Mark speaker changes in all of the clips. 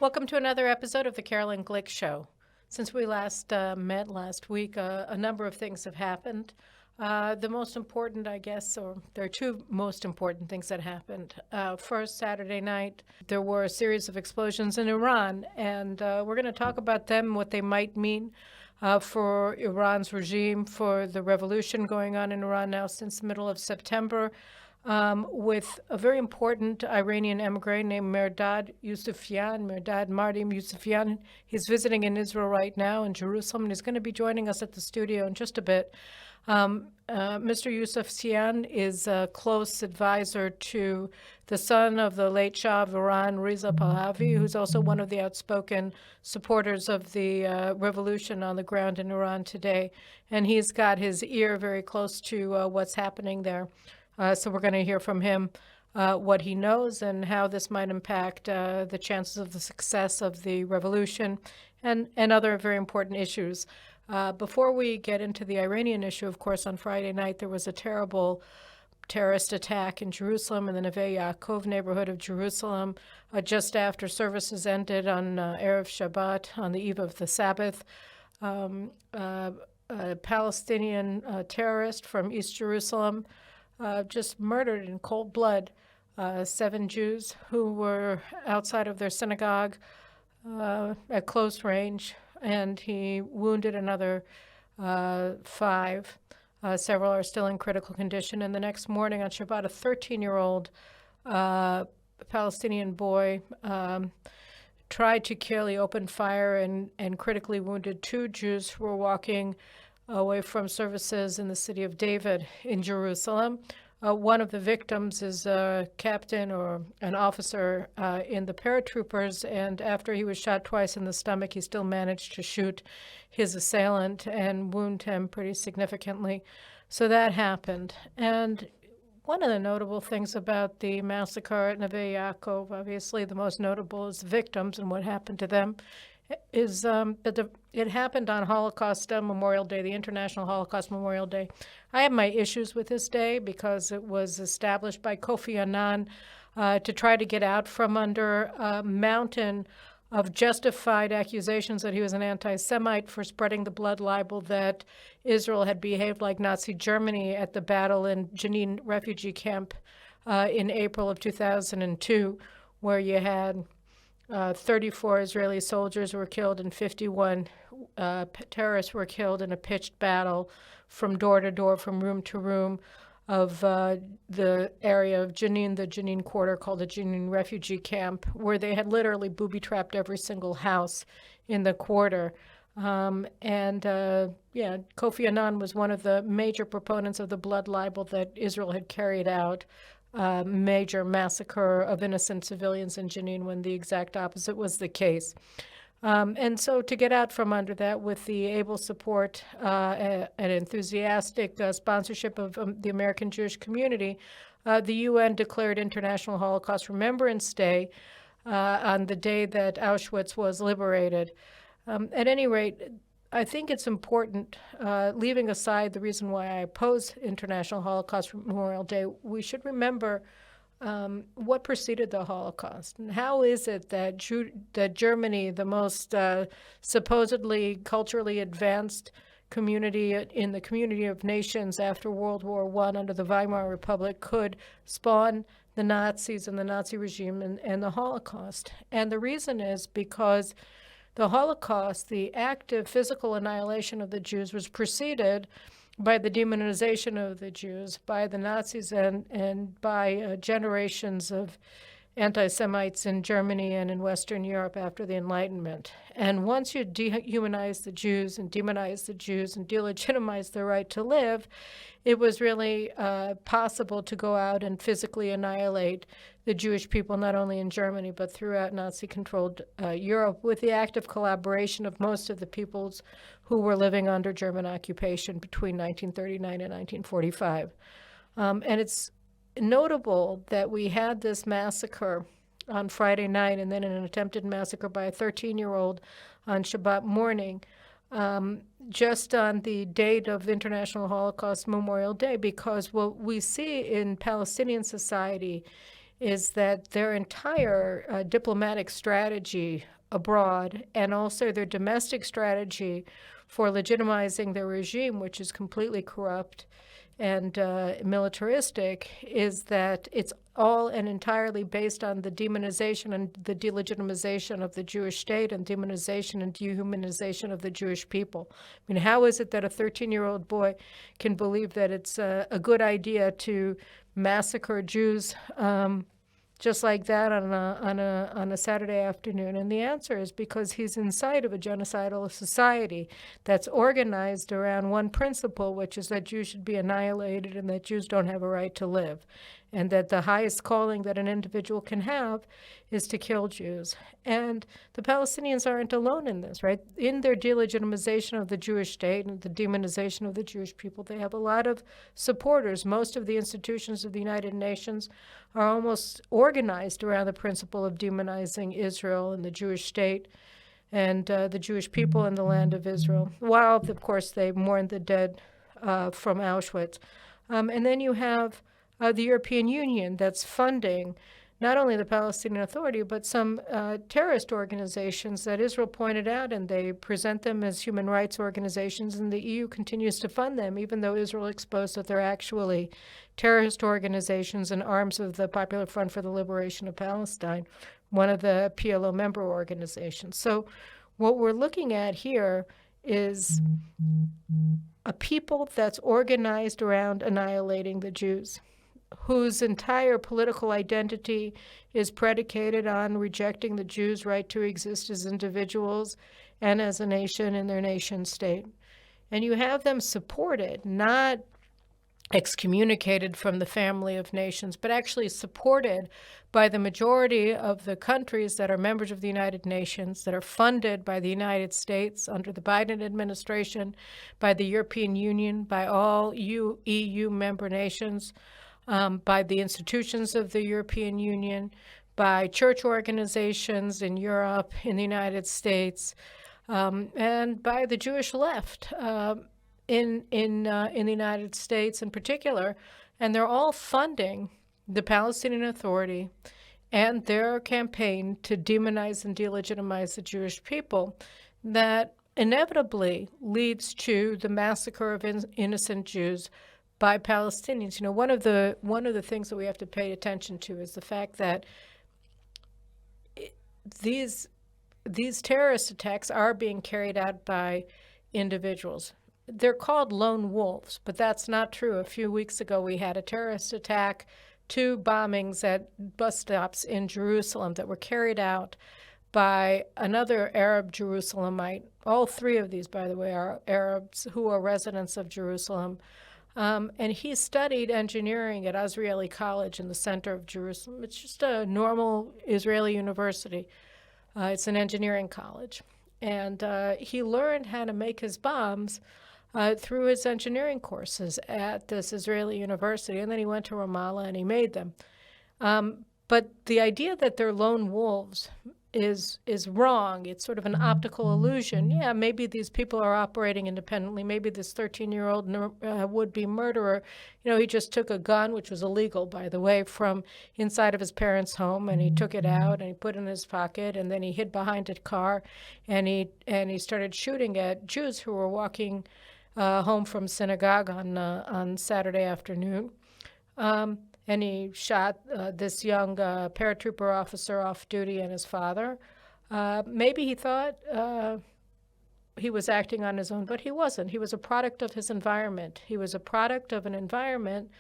Speaker 1: Welcome to another episode of the Carolyn Glick Show. Since we last met last week, a number of things have happened. The most important, I guess, or there are two most important things that happened. First, Saturday night, there were a series of explosions in Iran, and we're going to talk about them, what they might mean for Iran's regime, for the revolution going on in Iran now since the middle of September, with a very important Iranian emigre named Mehrdad Youssefiani. He's visiting in Israel right now in Jerusalem, and he's going to be joining us at the studio in just a bit. Mr. Youssefiani is a close advisor to the son of the late Shah of Iran, Reza Pahlevi, who's also one of the outspoken supporters of the revolution on the ground in Iran today. And he's got his ear very close to what's happening there. So we're going to hear from him what he knows and how this might impact the chances of the success of the revolution and other very important issues. Before we get into the Iranian issue, of course, on Friday night there was a terrible terrorist attack in Jerusalem, in the Neve Yaakov neighborhood of Jerusalem, just after services ended on Erev Shabbat, on the eve of the Sabbath. A Palestinian terrorist from East Jerusalem just murdered in cold blood 7 Jews who were outside of their synagogue at close range, and he wounded another 5. Several are still in critical condition. And the next morning on Shabbat, a 13-year-old Palestinian boy tried to kill. He opened fire and critically wounded 2 Jews who were walking away from services in the city of David in Jerusalem. One of the victims is a captain or an officer in the paratroopers, and after he was shot twice in the stomach, he still managed to shoot his assailant and wound him pretty significantly. So that happened. And one of the notable things about the massacre at Neve Yaakov, obviously the most notable is the victims and what happened to them, is that it happened on Holocaust Memorial Day, the International Holocaust Memorial Day. I have my issues with this day because it was established by Kofi Annan to try to get out from under a mountain of justified accusations that he was an anti-Semite for spreading the blood libel that Israel had behaved like Nazi Germany at the battle in Jenin refugee camp in April of 2002, where you had 34 Israeli soldiers were killed and 51 terrorists were killed in a pitched battle from door to door, from room to room of the area of Jenin, the Jenin quarter called the Jenin refugee camp, where they had literally booby-trapped every single house in the quarter. Kofi Annan was one of the major proponents of the blood libel that Israel had carried out. Major massacre of innocent civilians in Jenin, when the exact opposite was the case. And so to get out from under that with the able support and enthusiastic sponsorship of the American Jewish community, the UN declared International Holocaust Remembrance Day on the day that Auschwitz was liberated. At any rate, I think it's important, leaving aside the reason why I oppose International Holocaust Memorial Day, we should remember what preceded the Holocaust. And how is it that Germany, the most supposedly culturally advanced community in the community of nations after World War I under the Weimar Republic, could spawn the Nazis and the Nazi regime and the Holocaust? And the reason is because the Holocaust, the active physical annihilation of the Jews, was preceded by the demonization of the Jews, by the Nazis and by generations of anti-Semites in Germany and in Western Europe after the Enlightenment. And once you dehumanize the Jews and demonize the Jews and delegitimize their right to live, it was really possible to go out and physically annihilate the Jewish people, not only in Germany, but throughout Nazi-controlled Europe, with the active collaboration of most of the peoples who were living under German occupation between 1939 and 1945. And it's notable that we had this massacre on Friday night and then an attempted massacre by a 13-year-old on Shabbat morning, just on the date of International Holocaust Memorial Day, because what we see in Palestinian society is that their entire diplomatic strategy abroad and also their domestic strategy for legitimizing their regime, which is completely corrupt and militaristic, is that it's all and entirely based on the demonization and the delegitimization of the Jewish state and demonization and dehumanization of the Jewish people. I mean, how is it that a 13-year-old boy can believe that it's a good idea to massacre Jews just like that on a Saturday afternoon? And the answer is because he's inside of a genocidal society that's organized around one principle, which is that Jews should be annihilated and that Jews don't have a right to live, and that the highest calling that an individual can have is to kill Jews. And the Palestinians aren't alone in this, right? In their delegitimization of the Jewish state and the demonization of the Jewish people, they have a lot of supporters. Most of the institutions of the United Nations are almost organized around the principle of demonizing Israel and the Jewish state and the Jewish people in the land of Israel, while, of course, they mourn the dead from Auschwitz. And then you have the European Union that's funding not only the Palestinian Authority, but some terrorist organizations that Israel pointed out, and they present them as human rights organizations, and the EU continues to fund them, even though Israel exposed that they're actually terrorist organizations and arms of the Popular Front for the Liberation of Palestine, one of the PLO member organizations. So what we're looking at here is a people that's organized around annihilating the Jews, whose entire political identity is predicated on rejecting the Jews' right to exist as individuals and as a nation in their nation state. And you have them supported, not excommunicated from the family of nations, but actually supported by the majority of the countries that are members of the United Nations, that are funded by the United States under the Biden administration, by the European Union, by all EU member nations, by the institutions of the European Union, by church organizations in Europe, in the United States, and by the Jewish left in the United States in particular. And they're all funding the Palestinian Authority and their campaign to demonize and delegitimize the Jewish people that inevitably leads to the massacre of innocent Jews by Palestinians. You know, one of the things that we have to pay attention to is the fact that these terrorist attacks are being carried out by individuals. They're called lone wolves, but that's not true. A few weeks ago, we had a terrorist attack, 2 bombings at bus stops in Jerusalem that were carried out by another Arab Jerusalemite. All 3 of these, by the way, are Arabs who are residents of Jerusalem. And he studied engineering at Azrieli College in the center of Jerusalem. It's just a normal Israeli university. It's an engineering college. And he learned how to make his bombs through his engineering courses at this Israeli university. And then he went to Ramallah and he made them. But the idea that they're lone wolves is wrong. It's sort of an optical illusion. Yeah, maybe these people are operating independently. Maybe this 13-year-old would-be murderer, you know, he just took a gun, which was illegal, by the way, from inside of his parents' home, and he took it out and he put it in his pocket, and then he hid behind a car, and he started shooting at Jews who were walking home from synagogue on Saturday afternoon. And he shot this young paratrooper officer off duty and his father. Maybe he thought he was acting on his own, but he wasn't. He was a product of his environment. He was a product of an environment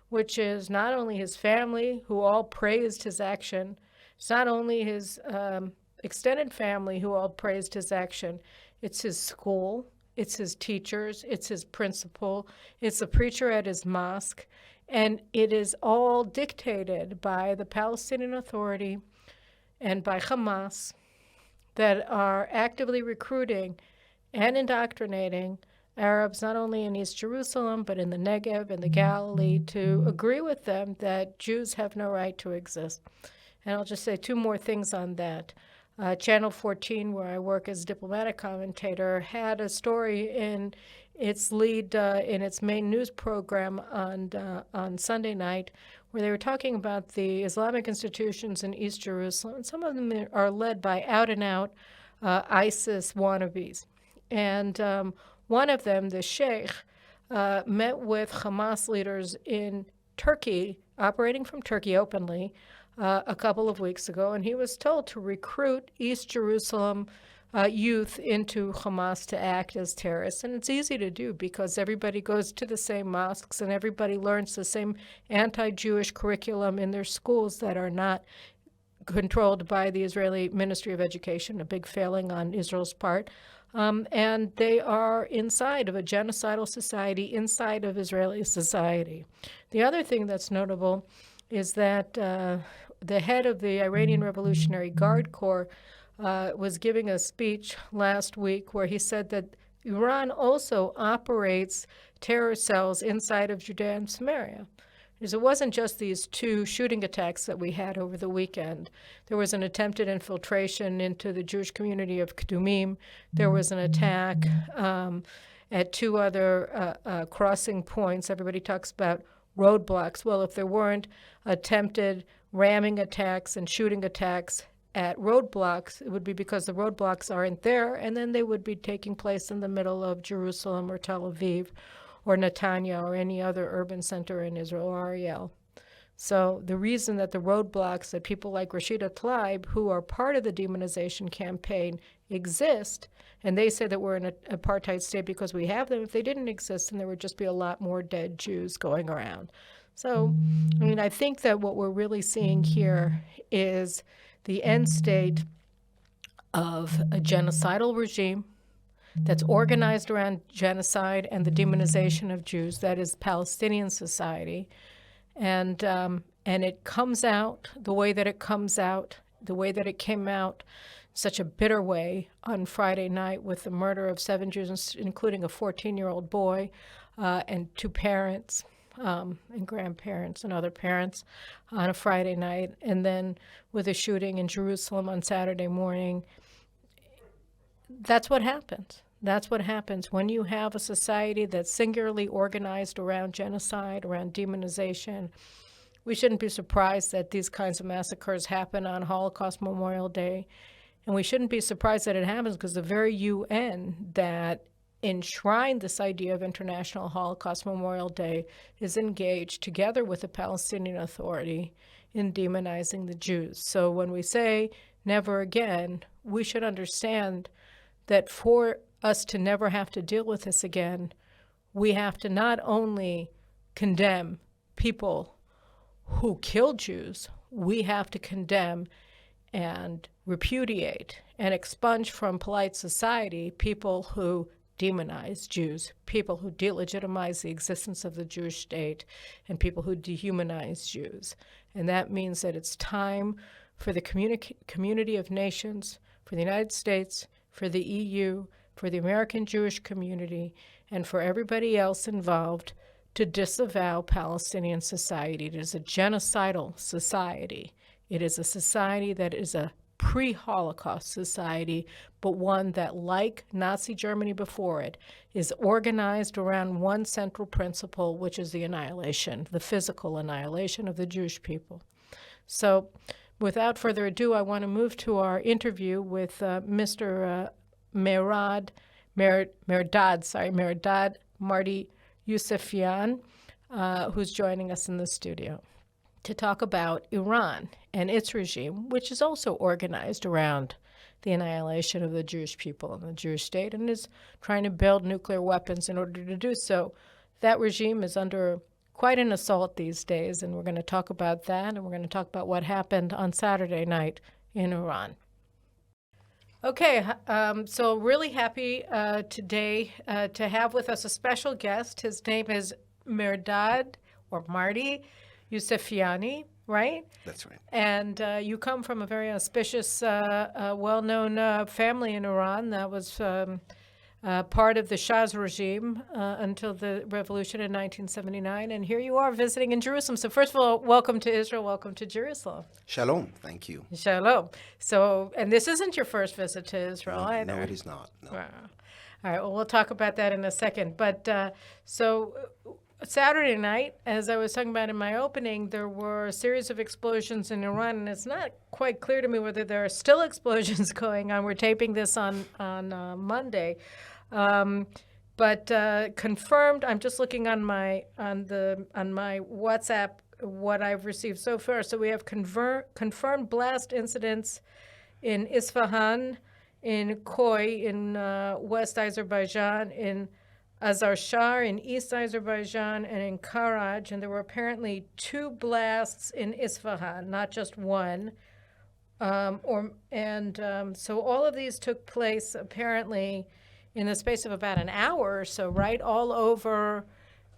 Speaker 1: which is not only his family, who all praised his action. It's not only his extended family who all praised his action. It's his school. It's his teachers. It's his principal. It's the preacher at his mosque. And it is all dictated by the Palestinian Authority and by Hamas that are actively recruiting and indoctrinating Arabs, not only in East Jerusalem, but in the Negev and the Galilee, to agree with them that Jews have no right to exist. And I'll just say 2 more things on that. Channel 14, where I work as diplomatic commentator, had a story in its lead in its main news program on Sunday night, where they were talking about the Islamic institutions in East Jerusalem. And some of them are led by out-and-out ISIS wannabes. And one of them, the sheikh, met with Hamas leaders in Turkey, operating from Turkey openly, a couple of weeks ago, and he was told to recruit East Jerusalem youth into Hamas to act as terrorists. And it's easy to do because everybody goes to the same mosques and everybody learns the same anti-Jewish curriculum in their schools that are not controlled by the Israeli Ministry of Education, a big failing on Israel's part. And they are inside of a genocidal society, inside of Israeli society. The other thing that's notable is that the head of the Iranian Revolutionary Guard Corps was giving a speech last week where he said that Iran also operates terror cells inside of Judea and Samaria. Because it wasn't just these 2 shooting attacks that we had over the weekend. There was an attempted infiltration into the Jewish community of Kedumim. There was an attack at 2 other crossing points. Everybody talks about roadblocks. Well, if there weren't attempted ramming attacks and shooting attacks at roadblocks, it would be because the roadblocks aren't there, and then they would be taking place in the middle of Jerusalem or Tel Aviv or Netanya or any other urban center in Israel or Ariel. So the reason that the roadblocks that people like Rashida Tlaib, who are part of the demonization campaign, exist, and they say that we're in an apartheid state because we have them, if they didn't exist, then there would just be a lot more dead Jews going around. So, I mean, I think that what we're really seeing here is the end state of a genocidal regime that's organized around genocide and the demonization of Jews. That is Palestinian society. And it comes out the way that it comes out, the way that it came out, such a bitter way on Friday night with the murder of 7 Jews, including a 14-year-old boy and 2 parents and grandparents and other parents on a Friday night, and then with a shooting in Jerusalem on Saturday morning. That's what happens. That's what happens when you have a society that's singularly organized around genocide, around demonization. We shouldn't be surprised that these kinds of massacres happen on Holocaust Memorial Day. And we shouldn't be surprised that it happens because the very UN that enshrined this idea of International Holocaust Memorial Day is engaged together with the Palestinian Authority in demonizing the Jews. So when we say never again, we should understand that for us to never have to deal with this again, we have to not only condemn people who kill Jews, we have to condemn and repudiate and expunge from polite society people who demonize Jews, people who delegitimize the existence of the Jewish state, and people who dehumanize Jews. And that means that it's time for the community of nations, for the United States, for the EU, for the American Jewish community, and for everybody else involved to disavow Palestinian society. It is a genocidal society. It is a society that is a pre-Holocaust society, but one that, like Nazi Germany before it, is organized around one central principle, which is the annihilation, the physical annihilation of the Jewish people. So without further ado, I want to move to our interview with Mr. Mehrdad Marty Youssefiani, who's joining us in the studio to talk about Iran and its regime, which is also organized around the annihilation of the Jewish people and the Jewish state, and is trying to build nuclear weapons in order to do so. That regime is under quite an assault these days, and we're going to talk about that, and we're going to talk about what happened on Saturday night in Iran. Okay, so really happy today to have with us a special guest. His name is Mehrdad, or Marty Youssefiani, right?
Speaker 2: That's right.
Speaker 1: And you come from a very auspicious, well-known family in Iran that was part of the Shah's regime until the revolution in 1979. And here you are visiting in Jerusalem. So first of all, welcome to Israel. Welcome to Jerusalem.
Speaker 2: Shalom. Thank you.
Speaker 1: Shalom. So, and this isn't your first visit to Israel either.
Speaker 2: No, it is not. No.
Speaker 1: All right, well, we'll talk about that in a second. But Saturday night, as I was talking about in my opening, there were a series of explosions in Iran, and it's not quite clear to me whether there are still explosions going on. We're taping this on Monday. But confirmed, I'm just looking on my WhatsApp what I've received so far. So we have confirmed blast incidents in Isfahan, in Koy, in West Azerbaijan, in Azarshar, in East Azerbaijan, and in Karaj. And there were apparently 2 blasts in Isfahan, not just one. So all of these took place apparently in the space of about an hour or so, right, all over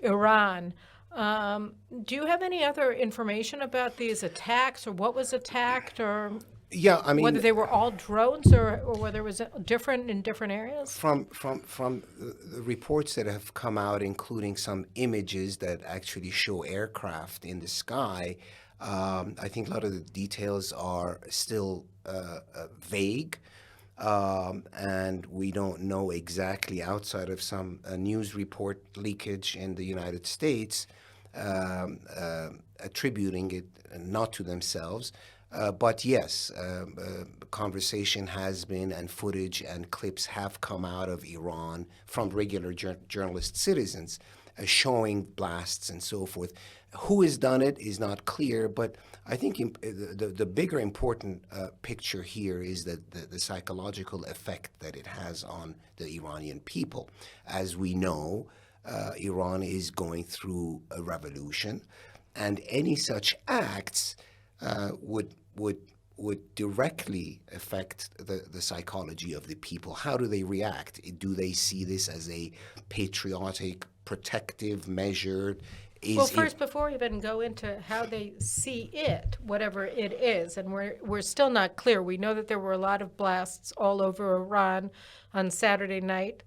Speaker 1: Iran. Do you have any other information about these attacks, or what was attacked, or
Speaker 2: Yeah, I mean,
Speaker 1: whether they were all drones, or whether it was different in different areas?
Speaker 2: from the reports that have come out, including some images that actually show aircraft in the sky, I think a lot of the details are still vague, and we don't know exactly, outside of some news report leakage in the United States, attributing it not to themselves. But yes, conversation has been, and footage and clips have come out of Iran from regular journalist citizens showing blasts and so forth. Who has done it is not clear, but I think the bigger important picture here is that the psychological effect that it has on the Iranian people. As we know, Iran is going through a revolution, and any such acts would directly affect the psychology of the people. How do they react? Do they see this as a patriotic, protective measure?
Speaker 1: Well, first, before we even go into how they see it, whatever it is, and we're still not clear. We know that there were a lot of blasts all over Iran on Saturday night.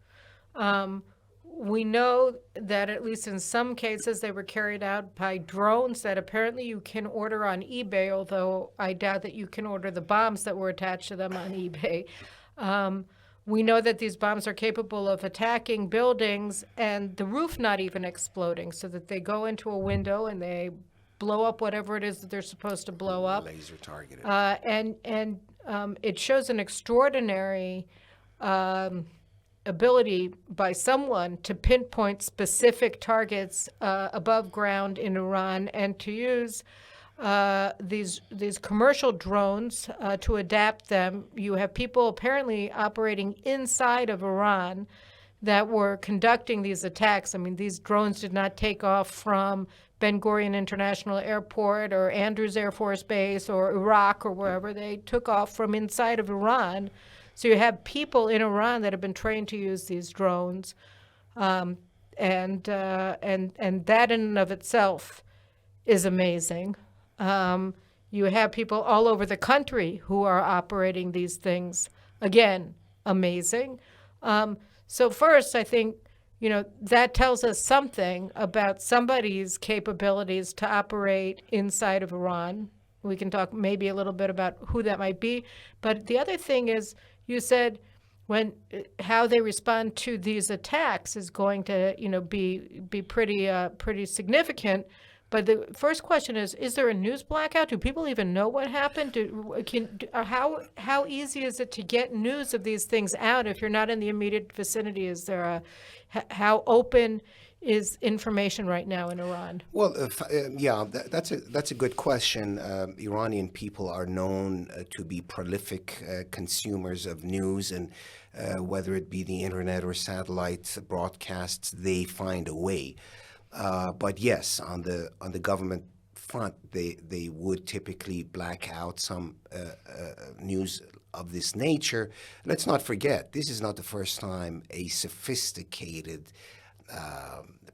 Speaker 1: We know that at least in some cases they were carried out by drones that apparently you can order on eBay, although I doubt that you can order the bombs that were attached to them on eBay. We know that these bombs are capable of attacking buildings and the roof not even exploding, so that they go into a window and they blow up whatever it is that they're supposed to blow up.
Speaker 2: Laser targeted.
Speaker 1: It shows an extraordinary ability by someone to pinpoint specific targets above ground in Iran, and to use these commercial drones to adapt them. You have people apparently operating inside of Iran that were conducting these attacks. I mean, these drones did not take off from Ben Gurion International Airport or Andrews Air Force Base or Iraq or wherever. They took off from inside of Iran. So you have people in Iran that have been trained to use these drones, and that in and of itself is amazing. You have people all over the country who are operating these things. Again, amazing. So first, I think, that tells us something about somebody's capabilities to operate inside of Iran. We can talk maybe a little bit about who that might be. But the other thing is, you said how they respond to these attacks is going to, be pretty significant. But the first question is there a news blackout? Do people even know what happened? How easy is it to get news of these things out if you're not in the immediate vicinity? How open is information right now in Iran?
Speaker 2: Well, that's a good question. Iranian people are known to be prolific consumers of news, and whether it be the internet or satellite broadcasts, they find a way. But yes, on the government front, they would typically black out some news of this nature. Let's not forget, this is not the first time a sophisticated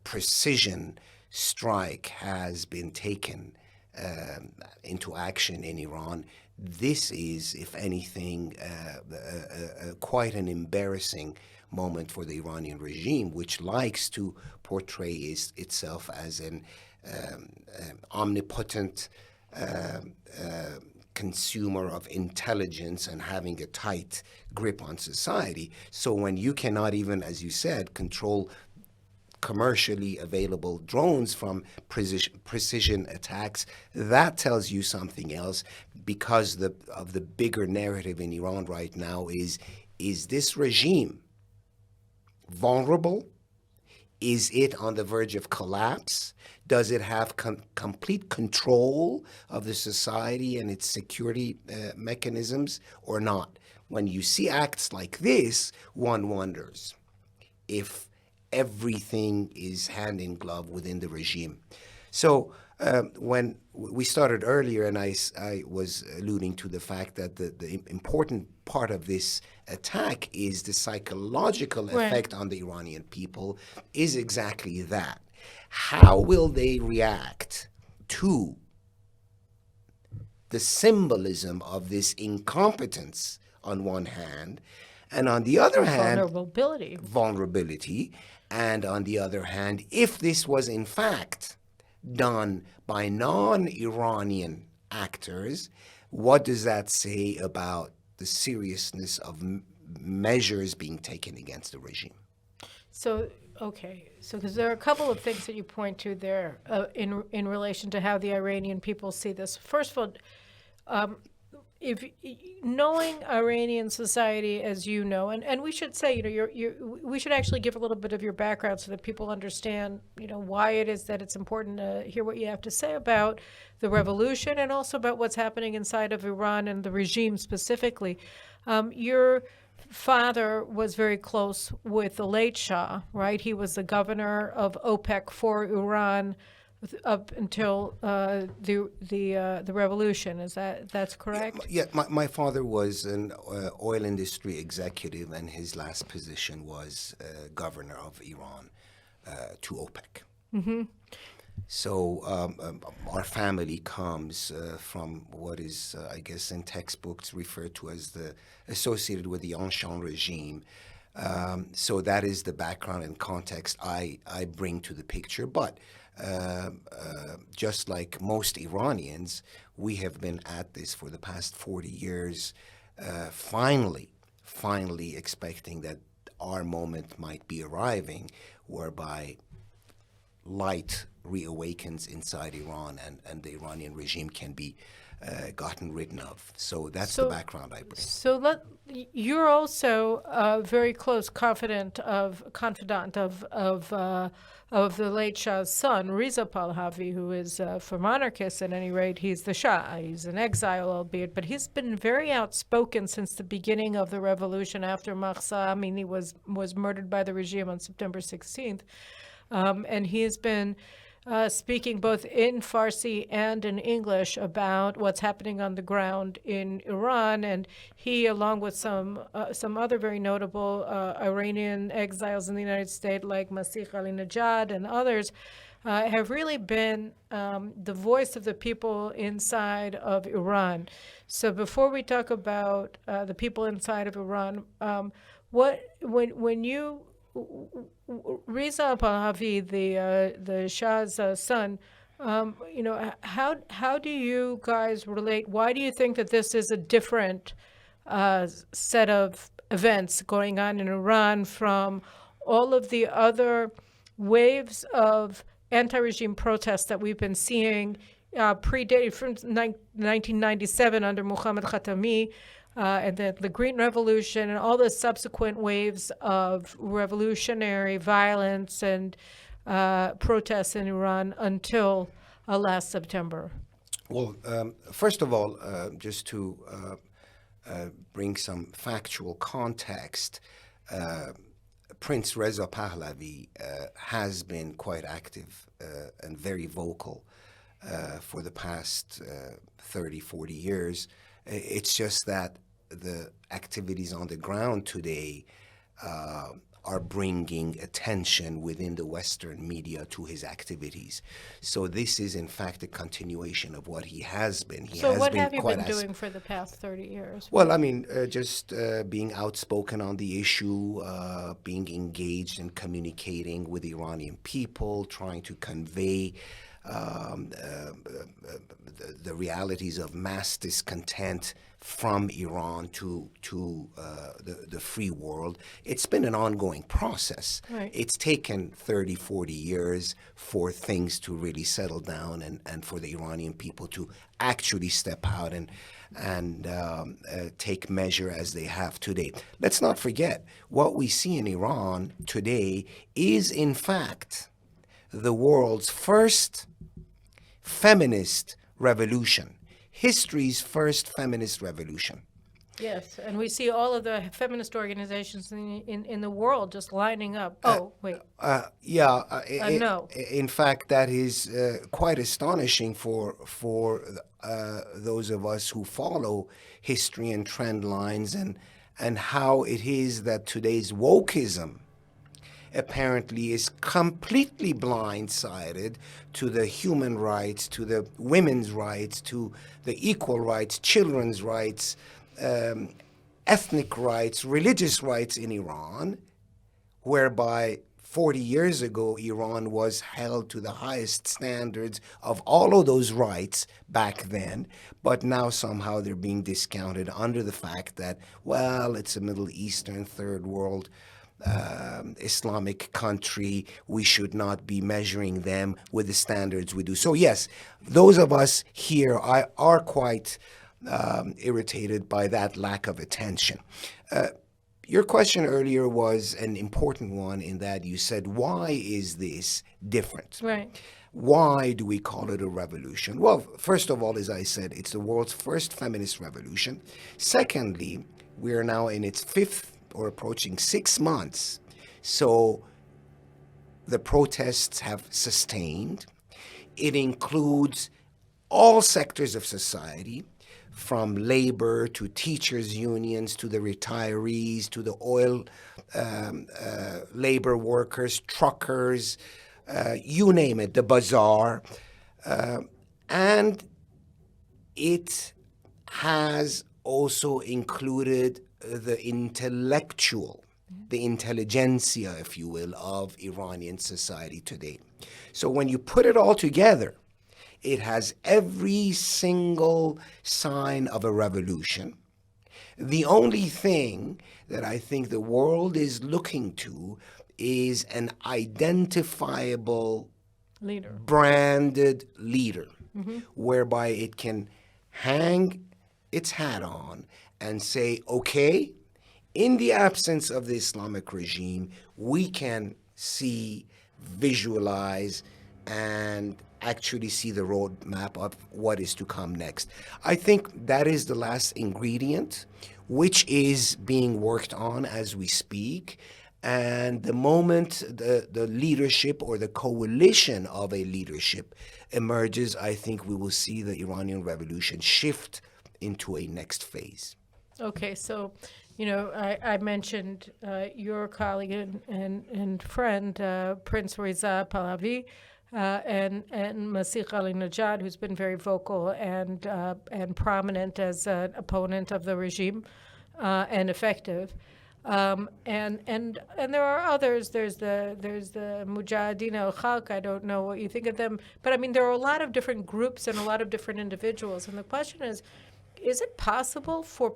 Speaker 2: precision strike has been taken into action in Iran. This is, if anything, quite an embarrassing moment for the Iranian regime, which likes to portray itself as an omnipotent consumer of intelligence and having a tight grip on society. So when you cannot even, as you said, control commercially available drones from precision attacks, that tells you something else, because of the bigger narrative in Iran right now is this regime vulnerable? Is it on the verge of collapse? Does it have complete control of the society and its security mechanisms or not? When you see acts like this, one wonders if everything is hand in glove within the regime. So when we started earlier, and I was alluding to the fact that the important part of this attack is the psychological effect on the Iranian people is exactly that. How will they react to the symbolism of this incompetence on one hand, and on the other hand, vulnerability, and on the other hand, if this was in fact done by non-Iranian actors, what does that say about the seriousness of measures being taken against the regime?
Speaker 1: So, okay, so because there are a couple of things that you point to there in relation to how the Iranian people see this. First of all, if knowing Iranian society as you know, and we should say, we should actually give a little bit of your background so that people understand, why it is that it's important to hear what you have to say about the revolution and also about what's happening inside of Iran and the regime specifically. Your father was very close with the late Shah, right? He was the governor of OPEC for Iran up until the revolution. That's correct?
Speaker 2: Yeah, my father was an oil industry executive, and his last position was governor of Iran to OPEC. Mm-hmm. So our family comes from what is, I guess, in textbooks referred to as associated with the Ancien regime. So that is the background and context I bring to the picture. But just like most Iranians, we have been at this for the past 40 years, finally expecting that our moment might be arriving, whereby light reawakens inside Iran and the Iranian regime can be gotten rid of. So that's the background I bring.
Speaker 1: So you're also a very close confidant of the late Shah's son, Reza Pahlevi, who is, for monarchists at any rate, he's the Shah. He's in exile, albeit, but he's been very outspoken since the beginning of the revolution after Mahsa Amini was murdered by the regime on September 16th. And he has been speaking both in Farsi and in English about what's happening on the ground in Iran. And he, along with some other very notable Iranian exiles in the United States, like Masih Ali-Najad and others, have really been the voice of the people inside of Iran. So before we talk about the people inside of Iran, when you Reza Pahlevi, the Shah's son, how do you guys relate? Why do you think that this is a different set of events going on in Iran from all of the other waves of anti-regime protests that we've been seeing predated from 1997 under Mohammad Khatami, and then the Green Revolution and all the subsequent waves of revolutionary violence and protests in Iran until last September?
Speaker 2: Well, first of all, just to bring some factual context, Prince Reza Pahlevi has been quite active and very vocal for the past 30, 40 years. It's just that the activities on the ground today are bringing attention within the Western media to his activities. So this is, in fact, a continuation of what he has been.
Speaker 1: So what have you been doing for the past 30 years?
Speaker 2: Well, I mean, just being outspoken on the issue, being engaged in communicating with the Iranian people, trying to convey the realities of mass discontent from Iran to the free world. It's been an ongoing process.
Speaker 1: Right.
Speaker 2: It's taken 30, 40 years for things to really settle down and for the Iranian people to actually step out and take measure as they have today. Let's not forget, what we see in Iran today is, in fact, the world's first feminist revolution, history's first feminist revolution.
Speaker 1: Yes, and we see all of the feminist organizations in the world just lining up. Oh, wait. No.
Speaker 2: In fact, that is quite astonishing for those of us who follow history and trend lines, and how it is that today's wokeism apparently is completely blindsided to the human rights, to the women's rights, to the equal rights, children's rights, ethnic rights, religious rights in Iran, whereby 40 years ago Iran was held to the highest standards of all of those rights back then, but now somehow they're being discounted under the fact that, well, it's a Middle Eastern third world Islamic country, we should not be measuring them with the standards we do. So yes, those of us here are quite irritated by that lack of attention. Your question earlier was an important one in that you said, why is this different?
Speaker 1: Right.
Speaker 2: Why do we call it a revolution? Well, first of all, as I said, it's the world's first feminist revolution. Secondly, we are now in its fifth or approaching 6 months. So the protests have sustained. It includes all sectors of society, from labor to teachers' unions to the retirees to the oil labor workers, truckers, you name it, the bazaar. And it has also included the intellectual, the intelligentsia, if you will, of Iranian society today. So when you put it all together, it has every single sign of a revolution. The only thing that I think the world is looking to is an identifiable
Speaker 1: Leader.
Speaker 2: branded leader, whereby it can hang its hat on and say, okay, in the absence of the Islamic regime, we can see, visualize, and actually see the roadmap of what is to come next. I think that is the last ingredient, which is being worked on as we speak. And the moment the leadership or the coalition of a leadership emerges, I think we will see the Iranian revolution shift into a next phase.
Speaker 1: Okay, so, I mentioned your colleague and friend, Prince Reza Pahlevi, and Masih Alinejad, who's been very vocal and prominent as an opponent of the regime and effective. And there are others. There's the Mujahideen al-Khalq. I don't know what you think of them, but I mean there are a lot of different groups and a lot of different individuals. And the question is it possible for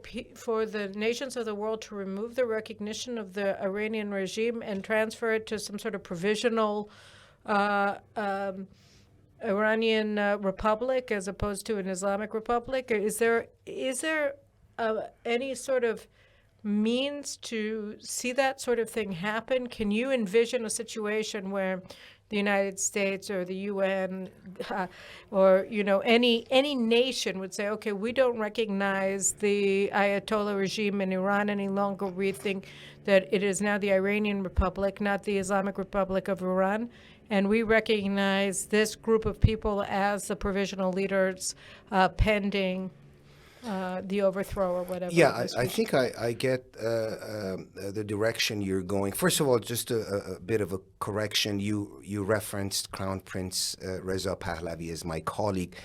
Speaker 1: the nations of the world to remove the recognition of the Iranian regime and transfer it to some sort of provisional Iranian republic as opposed to an Islamic republic? Is there any sort of means to see that sort of thing happen? Can you envision a situation where the United States or the UN or any nation would say, okay, we don't recognize the Ayatollah regime in Iran any longer. We think that it is now the Iranian Republic, not the Islamic Republic of Iran, and we recognize this group of people as the provisional leaders pending the overthrow or whatever.
Speaker 2: Yeah, I think I get the direction you're going. First of all, just a bit of a correction. You referenced Crown Prince Reza Pahlevi as my colleague.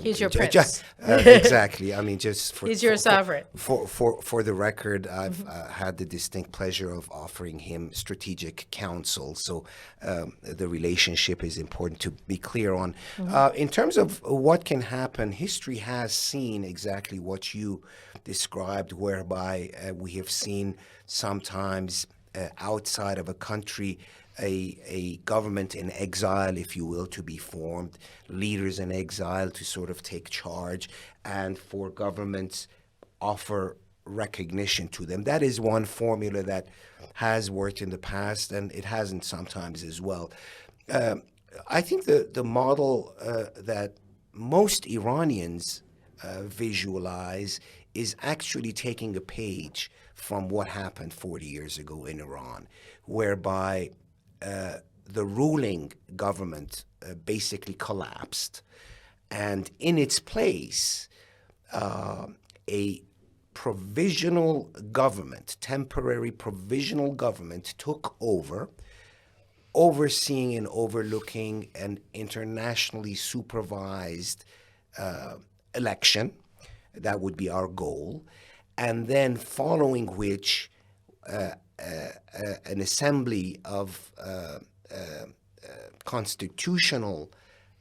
Speaker 1: He's your
Speaker 2: ju-
Speaker 1: prince.
Speaker 2: exactly. I mean, just for
Speaker 1: He's your sovereign.
Speaker 2: For the record, I've had the distinct pleasure of offering him strategic counsel. So the relationship is important to be clear on. In terms of what can happen, history has seen exactly what you described, whereby we have seen sometimes outside of a country a government in exile, if you will, to be formed, leaders in exile to sort of take charge, and for governments offer recognition to them. That is one formula that has worked in the past, and it hasn't sometimes as well. I think the model that most Iranians visualize is actually taking a page from what happened 40 years ago in Iran, whereby the ruling government basically collapsed, and in its place, a provisional government, temporary provisional government, took over, overseeing and overlooking an internationally supervised election. That would be our goal. And then following which an assembly of constitutional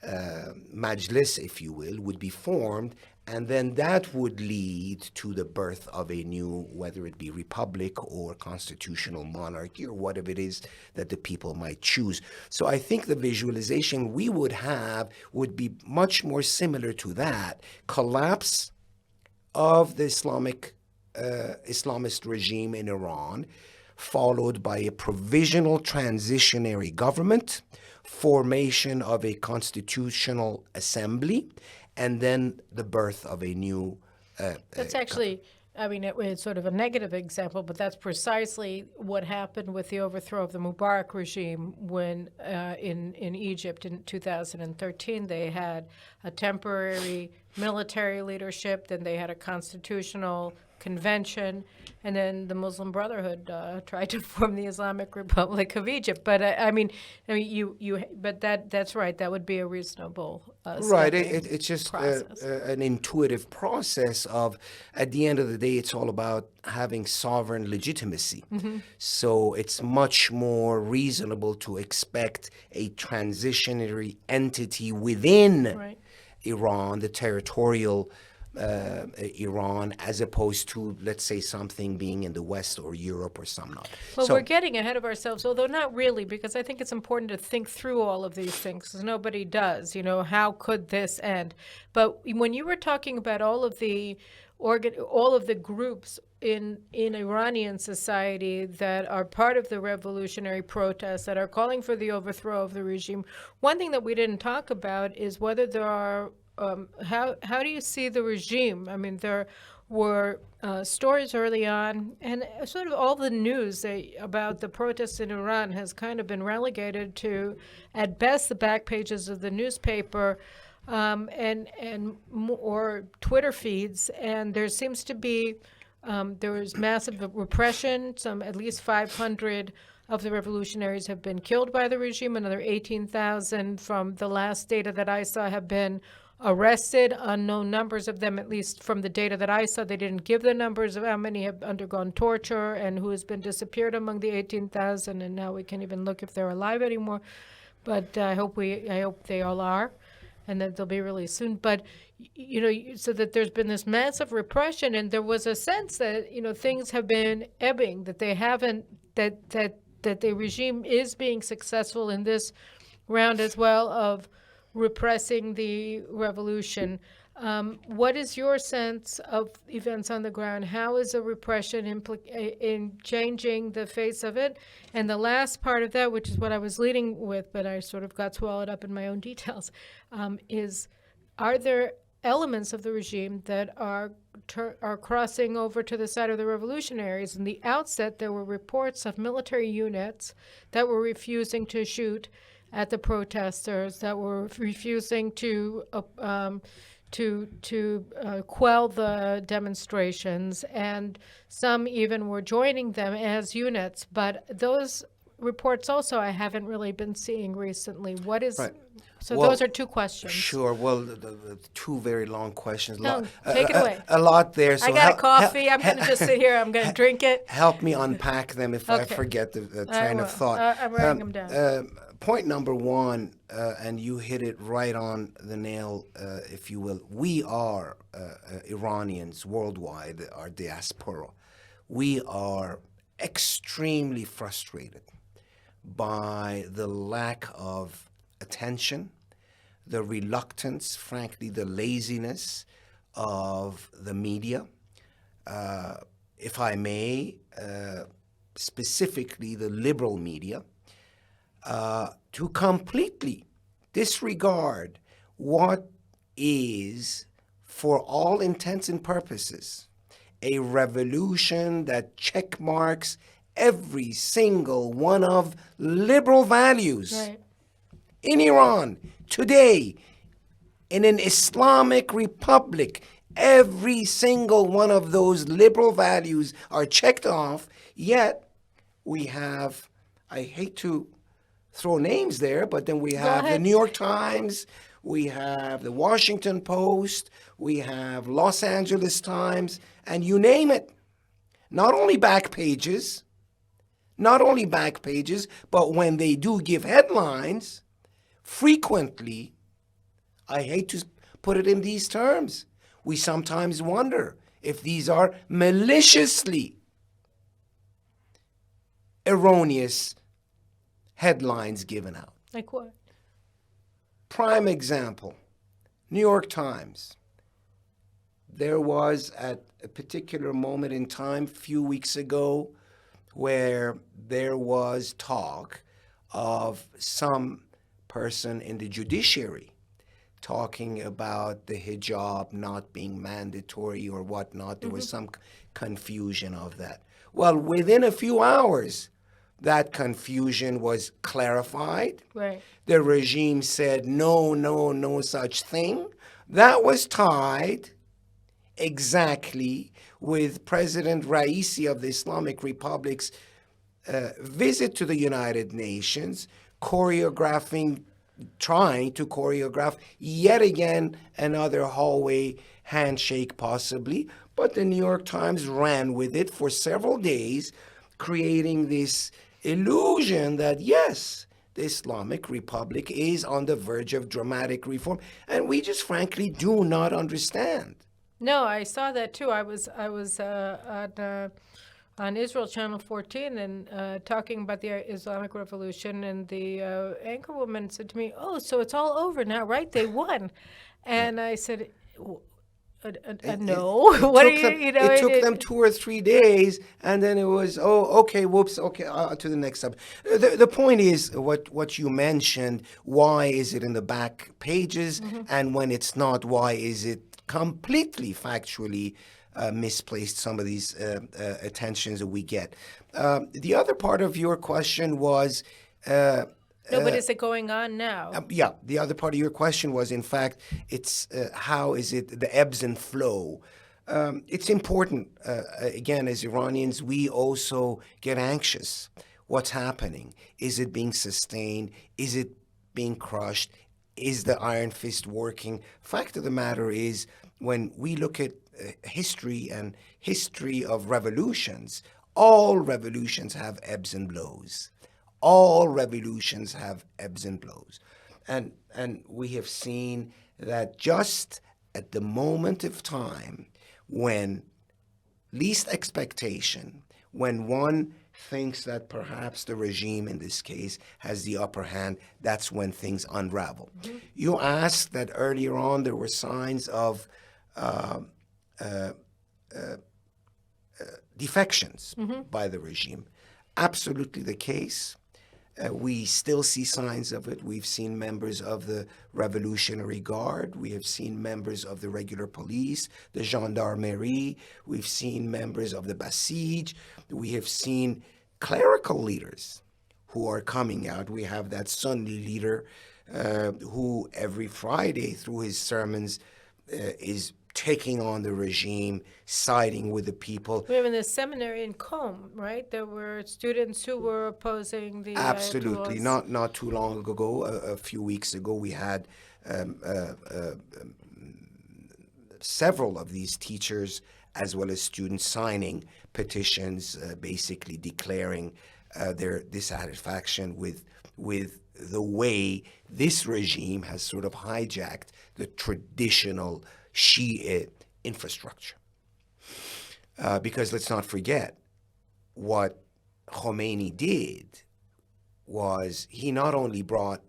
Speaker 2: majlis, if you will, would be formed, and then that would lead to the birth of a new, whether it be republic or constitutional monarchy or whatever it is that the people might choose. So I think the visualization we would have would be much more similar to that: collapse of the Islamist regime in Iran, followed by a provisional transitionary government, formation of a constitutional assembly, and then the birth of a new...
Speaker 1: That's actually, I mean, it's sort of a negative example, but that's precisely what happened with the overthrow of the Mubarak regime when in Egypt in 2013 they had a temporary military leadership, then they had a constitutional convention, and then the Muslim Brotherhood tried to form the Islamic Republic of Egypt. But but that's right. That would be a reasonable
Speaker 2: right. It's just an intuitive process of, at the end of the day, it's all about having sovereign legitimacy. So it's much more reasonable to expect a transitionary entity within Iran, the territorial Iran, as opposed to, let's say, something being in the West or Europe or some not.
Speaker 1: Well, we're getting ahead of ourselves, although not really, because I think it's important to think through all of these things, because nobody does. You know, how could this end? But when you were talking about all of the groups in Iranian society that are part of the revolutionary protests that are calling for the overthrow of the regime, one thing that we didn't talk about is whether there are how do you see the regime? I mean, there were stories early on, and sort of all the news about the protests in Iran has kind of been relegated to, at best, the back pages of the newspaper or Twitter feeds. And there seems to be there was massive repression. At least 500 of the revolutionaries have been killed by the regime. Another 18,000 from the last data that I saw have been arrested. Unknown numbers of them, at least from the data that I saw. They didn't give the numbers of how many have undergone torture and who has been disappeared among the 18,000. And now we can't even look if they're alive anymore. But I hope they all are, and that they'll be released soon. But so that there's been this massive repression, and there was a sense that things have been ebbing, that they haven't, that the regime is being successful in this round as well of repressing the revolution. What is your sense of events on the ground? How is the repression in changing the face of it? And the last part of that, which is what I was leading with, but I sort of got swallowed up in my own details, is, are there elements of the regime that are crossing over to the side of the revolutionaries? In the outset, there were reports of military units that were refusing to shoot at the protesters, that were refusing to quell the demonstrations, and some even were joining them as units. But those reports also I haven't really been seeing recently. What is,
Speaker 2: Right.
Speaker 1: so
Speaker 2: Well,
Speaker 1: those are two questions.
Speaker 2: Sure. Well, the two very long questions.
Speaker 1: No, take it away.
Speaker 2: A lot there. So
Speaker 1: I got a coffee. I'm going to just sit here. I'm going to drink it.
Speaker 2: help me unpack them if I
Speaker 1: Okay.
Speaker 2: forget the
Speaker 1: I
Speaker 2: train
Speaker 1: will.
Speaker 2: of thought.
Speaker 1: I'm writing them down.
Speaker 2: Point number one, and you hit it right on the nail, if you will. We are Iranians worldwide, our diaspora. We are extremely frustrated by the lack of attention, the reluctance, frankly, the laziness of the media, if I may, specifically the liberal media, to completely disregard what is, for all intents and purposes, a revolution that checkmarks every single one of liberal values.
Speaker 1: Right.
Speaker 2: In Iran, today, in an Islamic republic, every single one of those liberal values are checked off, yet we have, I hate to throw names there, but then we have the
Speaker 1: ahead.
Speaker 2: New York Times, we have the Washington Post, we have Los Angeles Times, and you name it. Not only back pages, but when they do give headlines, frequently, I hate to put it in these terms, we sometimes wonder if these are maliciously erroneous headlines given out.
Speaker 1: Like what?
Speaker 2: Prime example, New York Times. There was at a particular moment in time, a few weeks ago, where there was talk of some person in the judiciary talking about the hijab not being mandatory or whatnot. There was some confusion of that. Well, within a few hours, that confusion was clarified.
Speaker 1: Right.
Speaker 2: The regime said, no such thing. That was tied exactly with President Raisi of the Islamic Republic's visit to the United Nations, trying to choreograph yet again another hallway handshake possibly. But the New York Times ran with it for several days, creating this illusion that, yes, the Islamic Republic is on the verge of dramatic reform. And we just frankly do not understand.
Speaker 1: No, I saw that too. I was on Israel Channel 14 and talking about the Islamic Revolution, and the anchor woman said to me, "Oh, so it's all over now, right? They won," and I said, "No, what are you? You know,
Speaker 2: it took them 2 or 3 days, and then it was, oh, okay, whoops, okay, to the next subject." The point is what you mentioned. Why is it in the back pages, and when it's not, why is it completely factually misplaced, some of these attentions that we get? The other part of your question was...
Speaker 1: no, but is it going on now?
Speaker 2: Yeah, the other part of your question was, in fact, it's how is it the ebbs and flow? It's important, again, as Iranians, we also get anxious. What's happening? Is it being sustained? Is it being crushed? Is the iron fist working? Fact of the matter is, when we look at history and history of revolutions, all revolutions have ebbs and blows. All revolutions have ebbs and blows. And we have seen that just at the moment of time when least expectation, when one thinks that perhaps the regime in this case has the upper hand, that's when things unravel. You asked that earlier on there were signs of defections by the regime. Absolutely the case. We still see signs of it. We've seen members of the Revolutionary Guard. We have seen members of the regular police, the gendarmerie. We've seen members of the Basij. We have seen clerical leaders who are coming out. We have that Sunni leader who every Friday through his sermons is taking on the regime, siding with the people.
Speaker 1: We have in the seminary in Qom, right? There were students who were opposing the
Speaker 2: Absolutely.
Speaker 1: Ayatollahs.
Speaker 2: Not too long ago, a few weeks ago, we had several of these teachers as well as students signing petitions, basically declaring their dissatisfaction with the way this regime has sort of hijacked the traditional Shia infrastructure. Because let's not forget, what Khomeini did was he not only brought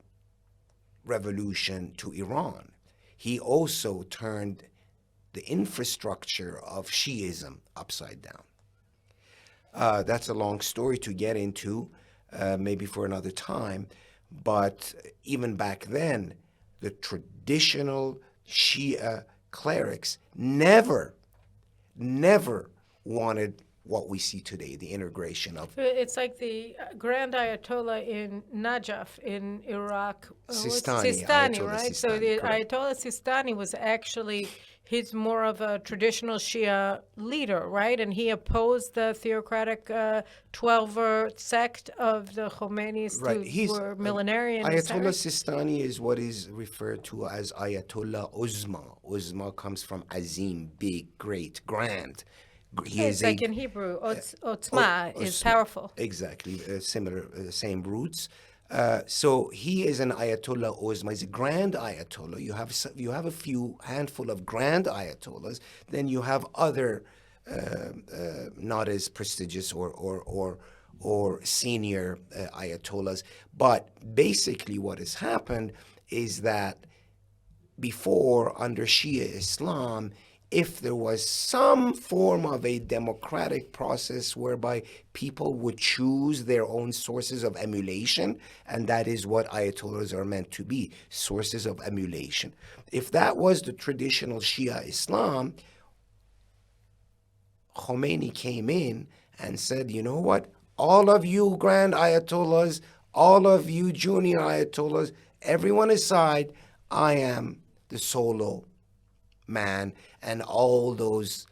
Speaker 2: revolution to Iran, he also turned the infrastructure of Shiism upside down. That's a long story to get into, maybe for another time. But even back then, the traditional Shia clerics never wanted what we see today, the integration of
Speaker 1: It's like the Grand Ayatollah in Najaf in Iraq.
Speaker 2: Sistani,
Speaker 1: Sistani,
Speaker 2: Ayatollah
Speaker 1: right? So
Speaker 2: Sistani,
Speaker 1: the
Speaker 2: correct.
Speaker 1: Ayatollah Sistani was actually, he's more of a traditional Shia leader, right? And he opposed the theocratic 12er sect of the Khomeinis
Speaker 2: Right.
Speaker 1: who were millenarian. is that
Speaker 2: Ayatollah
Speaker 1: right?
Speaker 2: Sistani is what is referred to as Ayatollah Uzma. Uzma comes from Azim, big, great, grand. He
Speaker 1: It's
Speaker 2: is
Speaker 1: like
Speaker 2: a
Speaker 1: in Hebrew, Otzma is powerful.
Speaker 2: exactly similar, same roots. So he is an Ayatollah Uzma. He's a grand Ayatollah. You have a few handful of grand Ayatollahs. Then you have other not as prestigious or senior Ayatollahs. But basically, what has happened is that before, under Shia Islam, if there was some form of a democratic process whereby people would choose their own sources of emulation, and that is what Ayatollahs are meant to be, sources of emulation. If that was the traditional Shia Islam, Khomeini came in and said, you know what? All of you grand Ayatollahs, all of you junior Ayatollahs, everyone aside, I am the solo man, and all those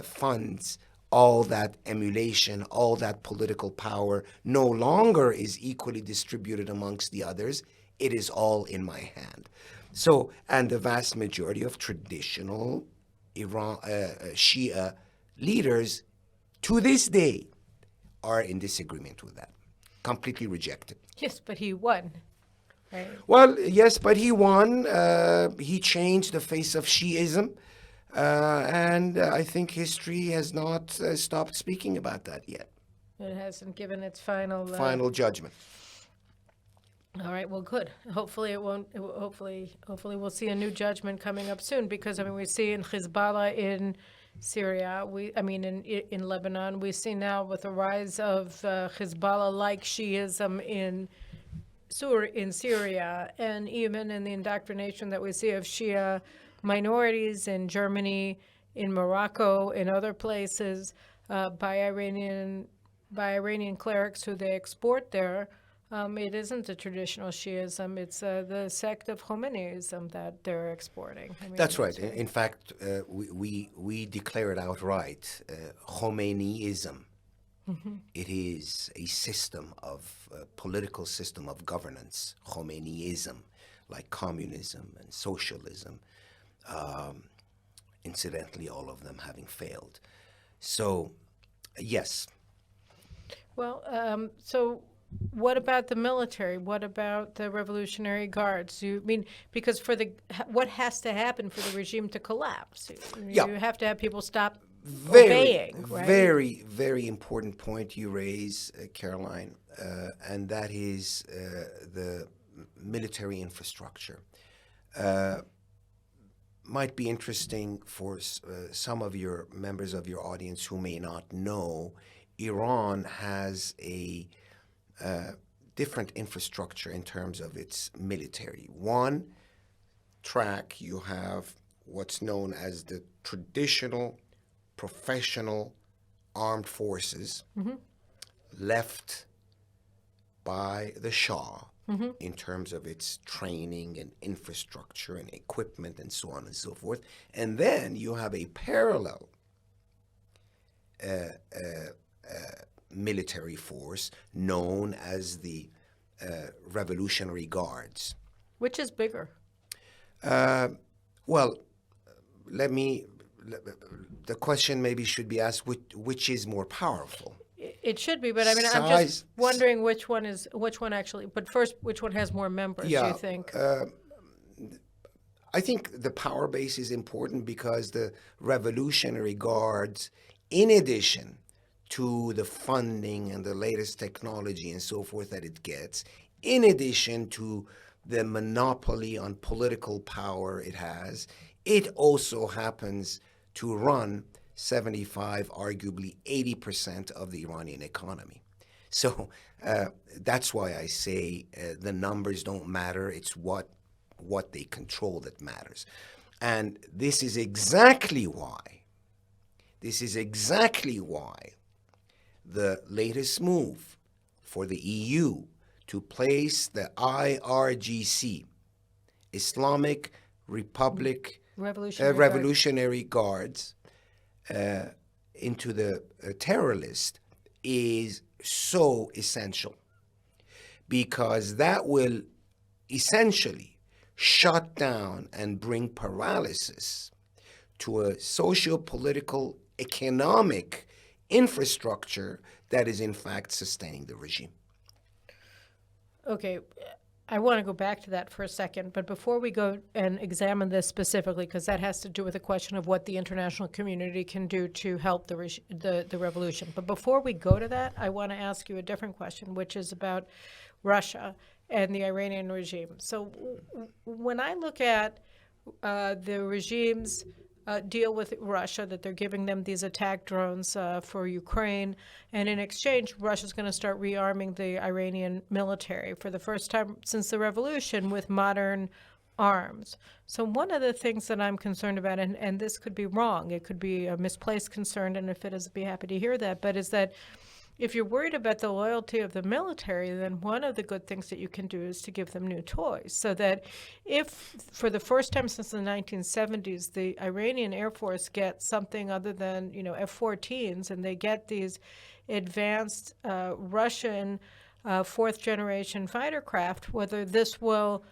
Speaker 2: funds, all that emulation, all that political power no longer is equally distributed amongst the others. It is all in my hand. So, and the vast majority of traditional Iran Shia leaders to this day are in disagreement with that, completely rejected.
Speaker 1: Yes, but he won. Right.
Speaker 2: Well, yes, but he won. He changed the face of Shiism. And I think history has not stopped speaking about that yet.
Speaker 1: It hasn't given its final.
Speaker 2: Final judgment.
Speaker 1: All right. Well, good. Hopefully, it won't. Hopefully, we'll see a new judgment coming up soon. Because I mean, we see in Hezbollah in Syria. In Lebanon, we see now with the rise of Hezbollah-like Shiism in Syria, and even in the indoctrination that we see of Shia minorities in Germany, in Morocco, in other places, by Iranian clerics who they export there. It isn't a traditional Shiism; it's the sect of Khomeinism that they're exporting.
Speaker 2: That's right. In fact, we declare it outright: Khomeinism. Mm-hmm. It is a system of political system of governance, Khomeiniism, like communism and socialism. Incidentally, all of them having failed. So, yes.
Speaker 1: Well, so what about the military? What about the Revolutionary Guards? Because what has to happen for the regime to collapse? You have to have people stop obeying, right?
Speaker 2: Very, very important point you raise, Caroline, and that is the military infrastructure. Might be interesting for some of your members of your audience who may not know, Iran has a different infrastructure in terms of its military. One track, you have what's known as the traditional professional armed forces left by the Shah in terms of its training and infrastructure and equipment and so on and so forth. And then you have a parallel military force known as the Revolutionary Guards.
Speaker 1: Which is bigger?
Speaker 2: Well, the question maybe should be asked, which is more powerful?
Speaker 1: It should be, but I mean, I'm just wondering which one actually, but first, which one has more members, do you think?
Speaker 2: I think the power base is important because the Revolutionary Guards, in addition to the funding and the latest technology and so forth that it gets, in addition to the monopoly on political power it has, it also happens to run 75, arguably 80% of the Iranian economy. So that's why I say the numbers don't matter. It's what they control that matters. And this is exactly why the latest move for the EU to place the IRGC, Islamic Republic Revolutionary Guards, into the terror list is so essential, because that will essentially shut down and bring paralysis to a socio-political, economic infrastructure that is in fact sustaining the regime.
Speaker 1: Okay, I want to go back to that for a second, but before we go and examine this specifically, because that has to do with the question of what the international community can do to help the revolution. But before we go to that, I want to ask you a different question, which is about Russia and the Iranian regime. So when I look at the regime's deal with Russia, that they're giving them these attack drones for Ukraine, and in exchange, Russia's going to start rearming the Iranian military for the first time since the revolution with modern arms. So one of the things that I'm concerned about, and this could be wrong, it could be a misplaced concern, and if it is, I'd be happy to hear that, but is that if you're worried about the loyalty of the military, then one of the good things that you can do is to give them new toys. So that if, for the first time since the 1970s, the Iranian Air Force gets something other than, F-14s, and they get these advanced Russian fourth-generation fighter craft, whether this will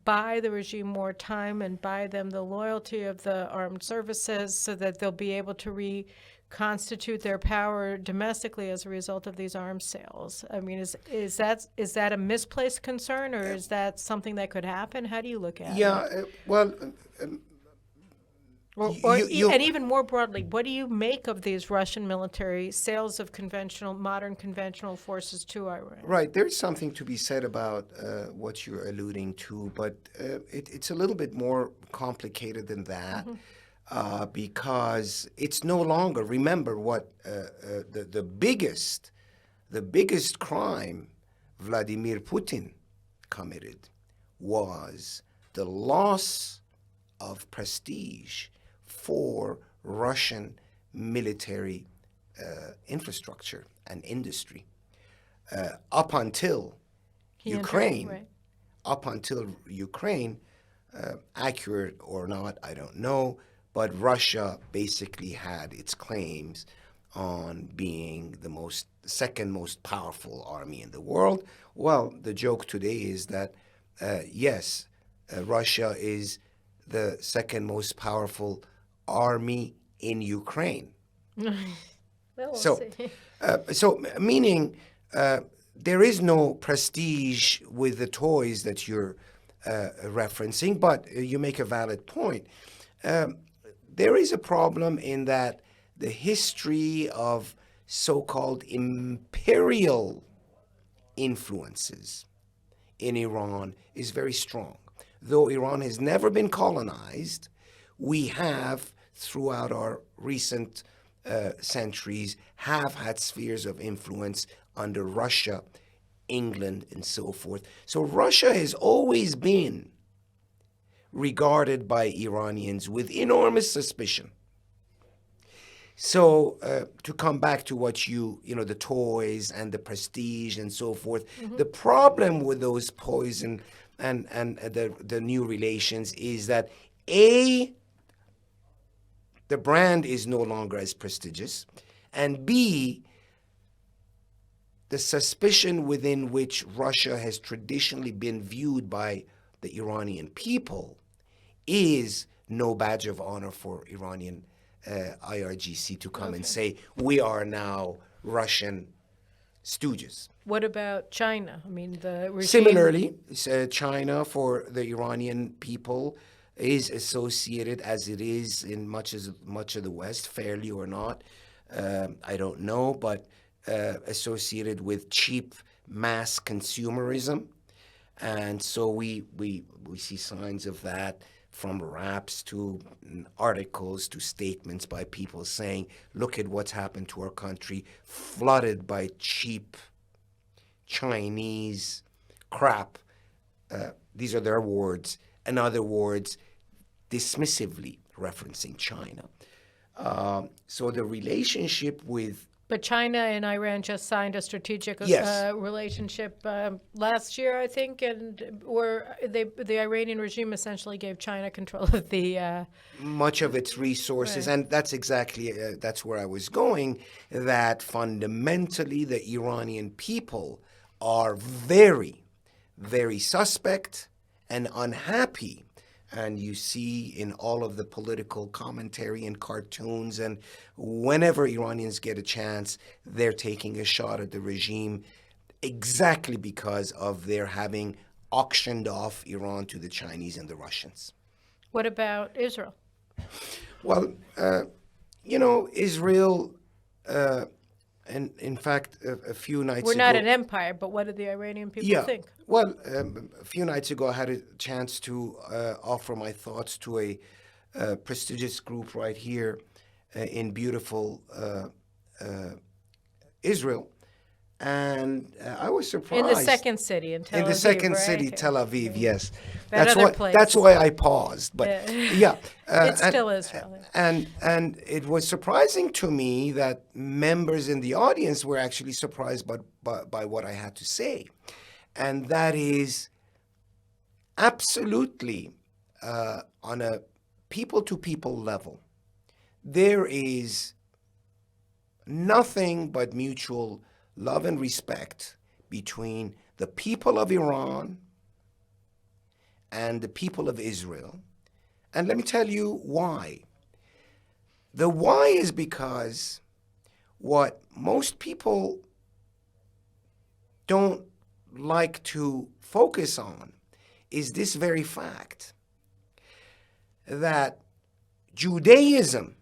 Speaker 1: buy the regime more time and buy them the loyalty of the armed services so that they'll be able to reconstitute their power domestically as a result of these arms sales. I mean, is that a misplaced concern, or is that something that could happen? How do you look at it?
Speaker 2: Well,
Speaker 1: and even more broadly, what do you make of these Russian military sales of modern conventional forces to Iran?
Speaker 2: Right. There's something to be said about what you're alluding to, but it's a little bit more complicated than that. Because it's no longer, remember what the biggest crime Vladimir Putin committed was the loss of prestige for Russian military infrastructure and industry. Up until Ukraine, accurate or not, I don't know, but Russia basically had its claims on being the second most powerful army in the world. Well, the joke today is that, yes, Russia is the second most powerful army in Ukraine.
Speaker 1: We'll
Speaker 2: see. So meaning there is no prestige with the toys that you're referencing, but you make a valid point. There is a problem in that the history of so-called imperial influences in Iran is very strong. Though Iran has never been colonized, we have, throughout our recent centuries, have had spheres of influence under Russia, England, and so forth. So Russia has always been regarded by Iranians with enormous suspicion. So to come back to what the toys and the prestige and so forth, the problem with those poison and the new relations is that A, the brand is no longer as prestigious, and B, the suspicion within which Russia has traditionally been viewed by the Iranian people is no badge of honor for Iranian IRGC to come and say, we are now Russian stooges.
Speaker 1: What about China? I mean, the regime...
Speaker 2: Similarly, China for the Iranian people is associated, as it is in much of the West, fairly or not, I don't know, but associated with cheap mass consumerism. And so we see signs of that, from raps to articles to statements by people saying, look at what's happened to our country, flooded by cheap Chinese crap. These are their words. In other words, dismissively referencing China. So the relationship with...
Speaker 1: But China and Iran just signed a strategic
Speaker 2: Yes.
Speaker 1: relationship last year, I think, and the Iranian regime essentially gave China control of the...
Speaker 2: much of its resources,
Speaker 1: Right.
Speaker 2: and that's exactly, that's where I was going, that fundamentally the Iranian people are very, very suspect and unhappy. And you see in all of the political commentary and cartoons, and whenever Iranians get a chance, they're taking a shot at the regime exactly because of their having auctioned off Iran to the Chinese and the Russians.
Speaker 1: What about Israel?
Speaker 2: Well, Israel, and in fact, a few nights
Speaker 1: We're
Speaker 2: ago...
Speaker 1: not an empire, but what do the Iranian people think?
Speaker 2: Well, a few nights ago, I had a chance to offer my thoughts to a prestigious group right here in beautiful Israel. And I was surprised.
Speaker 1: In the second city, in Tel Aviv,
Speaker 2: In the second
Speaker 1: right?
Speaker 2: city, Tel Aviv, yes.
Speaker 1: That
Speaker 2: That's
Speaker 1: other
Speaker 2: why.
Speaker 1: place.
Speaker 2: That's why I paused. But yeah,
Speaker 1: It's still Israel.
Speaker 2: and it was surprising to me that members in the audience were actually surprised by what I had to say, and that is absolutely on a people-to-people level, there is nothing but mutual love and respect between the people of Iran and the people of Israel. And let me tell you why. The why is because what most people don't like to focus on is this very fact that Judaism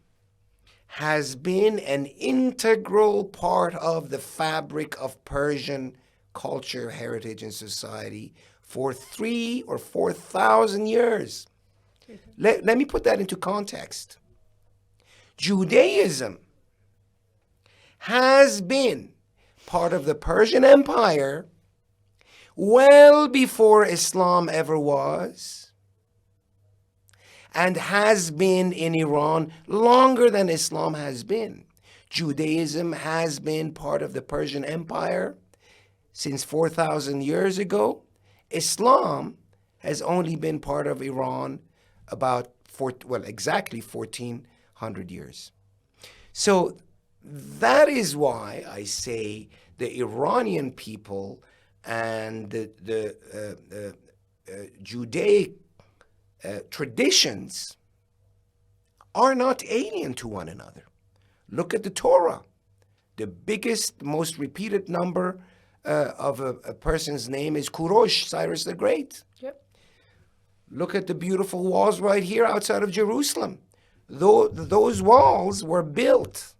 Speaker 2: has been an integral part of the fabric of Persian culture, heritage, and society for 3,000 or 4,000 years. Let me put that into context. Judaism has been part of the Persian Empire well before Islam ever was, and has been in Iran longer than Islam has been. Judaism has been part of the Persian Empire since 4,000 years ago. Islam has only been part of Iran about exactly 1,400 years. So that is why I say the Iranian people and the Judaic traditions are not alien to one another. Look at the Torah. The biggest, most repeated number of a person's name is Kurosh, Cyrus the Great.
Speaker 1: Yep.
Speaker 2: Look at the beautiful walls right here outside of Jerusalem. Those walls were built.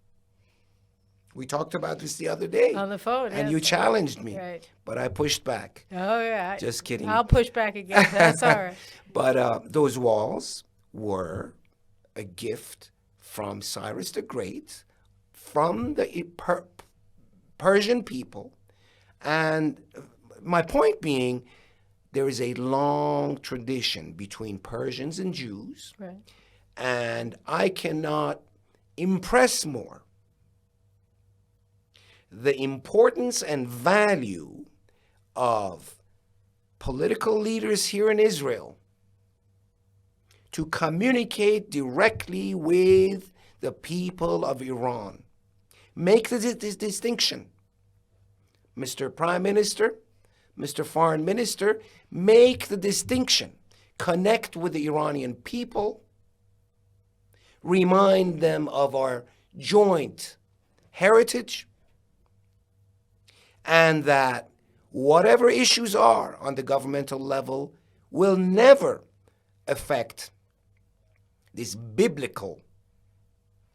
Speaker 2: We talked about this the other day.
Speaker 1: On the phone,
Speaker 2: and
Speaker 1: yes.
Speaker 2: you challenged me,
Speaker 1: Right.
Speaker 2: but I pushed back.
Speaker 1: Oh, yeah.
Speaker 2: Just kidding.
Speaker 1: I'll push back again. That's all right.
Speaker 2: But those walls were a gift from Cyrus the Great, from the Persian people. And my point being, there is a long tradition between Persians and Jews.
Speaker 1: Right.
Speaker 2: And I cannot impress more the importance and value of political leaders here in Israel to communicate directly with the people of Iran. Make this distinction. Mr. Prime Minister, Mr. Foreign Minister, make the distinction. Connect with the Iranian people. Remind them of our joint heritage, and that whatever issues are on the governmental level will never affect this biblical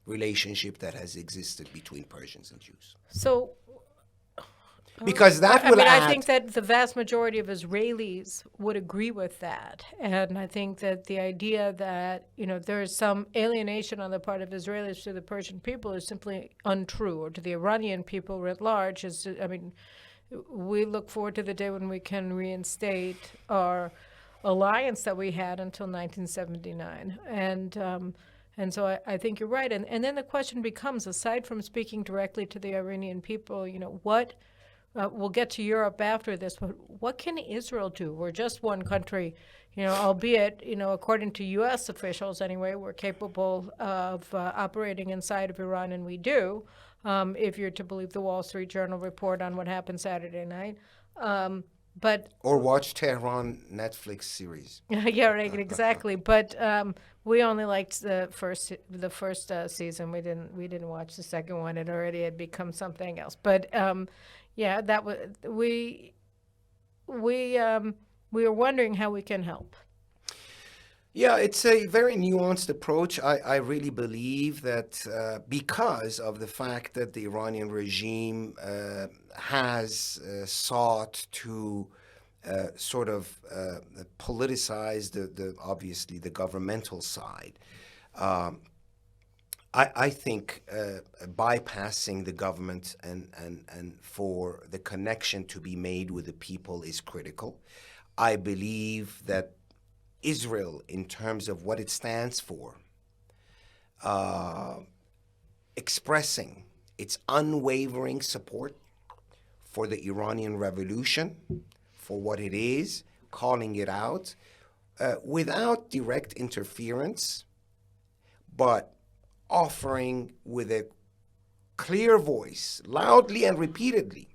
Speaker 2: relationship that has existed between Persians and Jews.
Speaker 1: So,
Speaker 2: Because that will add...
Speaker 1: I think that the vast majority of Israelis would agree with that. And I think that the idea that, there is some alienation on the part of Israelis to the Persian people is simply untrue, or to the Iranian people writ large. We look forward to the day when we can reinstate our alliance that we had until 1979. And so I think you're right. And then the question becomes, aside from speaking directly to the Iranian people, what... we'll get to Europe after this, but what can Israel do? We're just one country, albeit, according to U.S. officials anyway, we're capable of operating inside of Iran, and we do, if you're to believe the Wall Street Journal report on what happened Saturday night. Or
Speaker 2: watch Tehran Netflix series.
Speaker 1: Yeah, right, exactly. But we only liked the first season. We didn't watch the second one. It already had become something else. But yeah, that was we were wondering how we can help.
Speaker 2: Yeah, it's a very nuanced approach. I really believe that because of the fact that the Iranian regime has sought to sort of politicize obviously the governmental side, I think bypassing the government and for the connection to be made with the people is critical. I believe that Israel, in terms of what it stands for, expressing its unwavering support for the Iranian Revolution, for what it is, calling it out, without direct interference, but offering with a clear voice, loudly and repeatedly,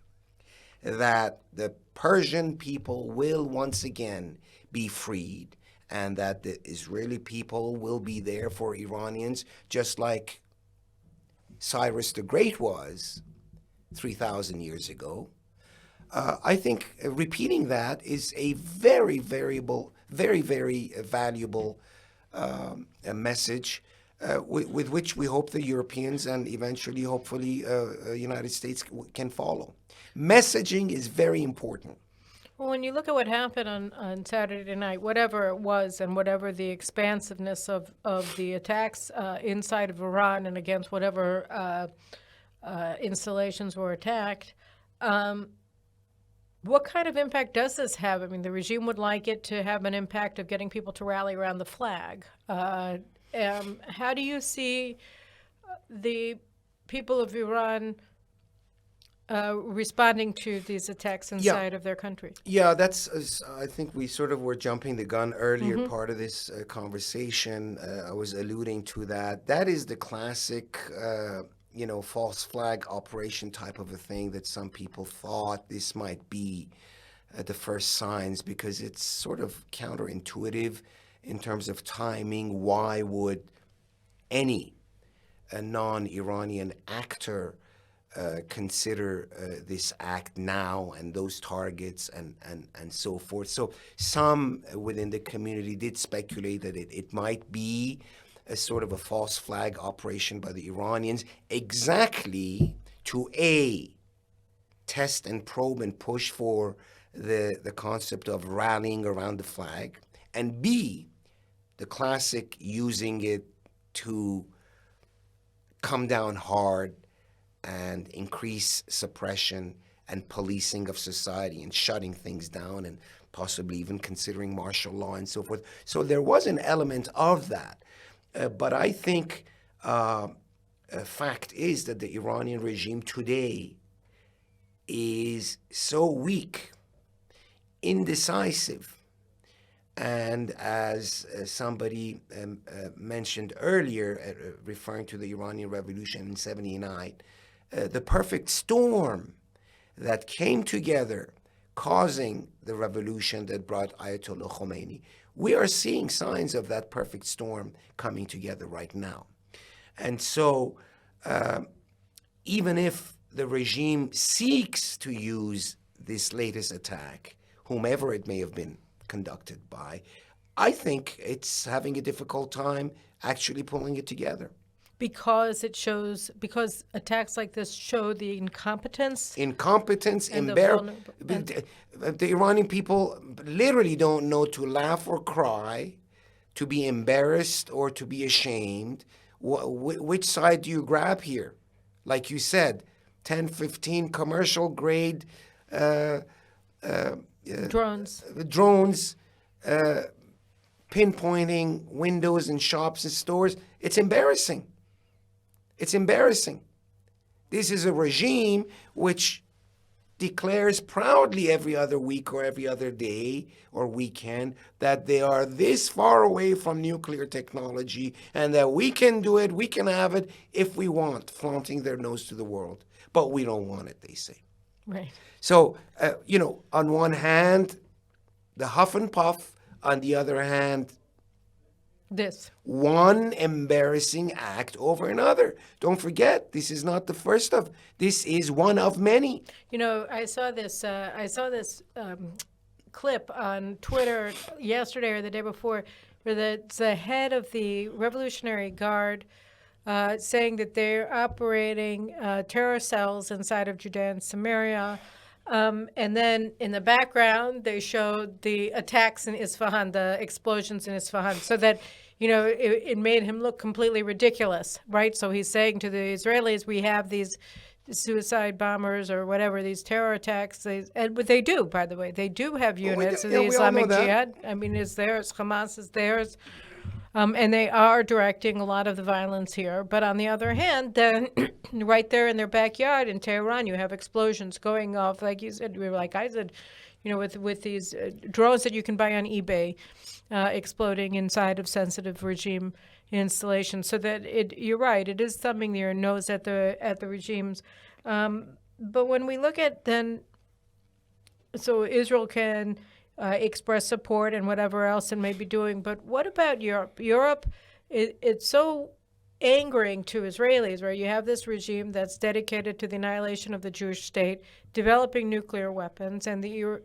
Speaker 2: that the Persian people will once again be freed, and that the Israeli people will be there for Iranians, just like Cyrus the Great was 3,000 years ago. I think repeating that is a very, very valuable message with which we hope the Europeans and eventually, hopefully, United States can follow. Messaging is very important.
Speaker 1: Well, when you look at what happened on Saturday night, whatever it was and whatever the expansiveness of the attacks inside of Iran and against whatever installations were attacked, what kind of impact does this have? I mean, the regime would like it to have an impact of getting people to rally around the flag. How do you see the people of Iran responding to these attacks inside of their country?
Speaker 2: Yeah, I think we sort of were jumping the gun earlier part of this conversation. I was alluding to that. That is the classic, false flag operation type of a thing that some people thought this might be the first signs, because it's sort of counterintuitive in terms of timing. Why would a non-Iranian actor consider this act now, and those targets and so forth? So some within the community did speculate that it might be a sort of a false flag operation by the Iranians, exactly to test and probe and push for the concept of rallying around the flag, and B, the classic using it to come down hard and increase suppression and policing of society and shutting things down and possibly even considering martial law and so forth. So there was an element of that. But I think fact is that the Iranian regime today is so weak, indecisive, and as somebody mentioned earlier, referring to the Iranian Revolution in '79, the perfect storm that came together, causing the revolution that brought Ayatollah Khomeini. We are seeing signs of that perfect storm coming together right now. And so, even if the regime seeks to use this latest attack, whomever it may have been conducted by, I think it's having a difficult time actually pulling it together.
Speaker 1: Because attacks like this show the incompetence.
Speaker 2: Incompetence,
Speaker 1: And the
Speaker 2: the Iranian people literally don't know to laugh or cry, to be embarrassed or to be ashamed. Which side do you grab here? Like you said, 10, 15 commercial grade
Speaker 1: Drones.
Speaker 2: drones pinpointing windows in shops and stores. It's embarrassing. It's embarrassing. This is a regime which declares proudly every other week or every other day or weekend that they are this far away from nuclear technology and that we can do it, we can have it if we want, flaunting their nose to the world. But we don't want it, they say.
Speaker 1: Right.
Speaker 2: So, on one hand, the huff and puff, on the other hand,
Speaker 1: This.
Speaker 2: one embarrassing act over another. Don't forget, this is not the first of. This is one of many.
Speaker 1: I saw this. Clip on Twitter yesterday or the day before, where the head of the Revolutionary Guard saying that they're operating terror cells inside of Judea and Samaria. And then in the background, they showed the attacks in Isfahan, the explosions in Isfahan, so that, it made him look completely ridiculous, right? So he's saying to the Israelis, we have these suicide bombers or whatever, these terror attacks. But they do, by the way. They do have units of the
Speaker 2: we all know
Speaker 1: Islamic
Speaker 2: that.
Speaker 1: Jihad. I mean, it's theirs. Hamas is theirs. And they are directing a lot of the violence here. But on the other hand, then right there in their backyard in Tehran, you have explosions going off, like you said, like I said, with these drones that you can buy on eBay, exploding inside of sensitive regime installations. So that you're right, it is thumbing their nose at the regimes. But when we look at then, so Israel can express support and whatever else it may be doing. But what about Europe? Europe, it's so angering to Israelis, where you have this regime that's dedicated to the annihilation of the Jewish state, developing nuclear weapons, and the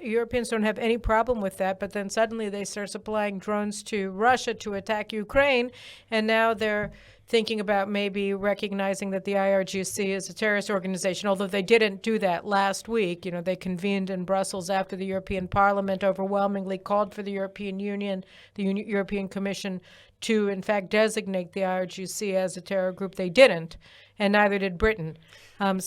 Speaker 1: Europeans don't have any problem with that, but then suddenly they start supplying drones to Russia to attack Ukraine, and now they're thinking about maybe recognizing that the IRGC is a terrorist organization, although they didn't do that last week. They convened in Brussels after the European Parliament overwhelmingly called for the European Union, the European Commission, to, in fact, designate the IRGC as a terror group. They didn't, and neither did Britain.
Speaker 2: Well,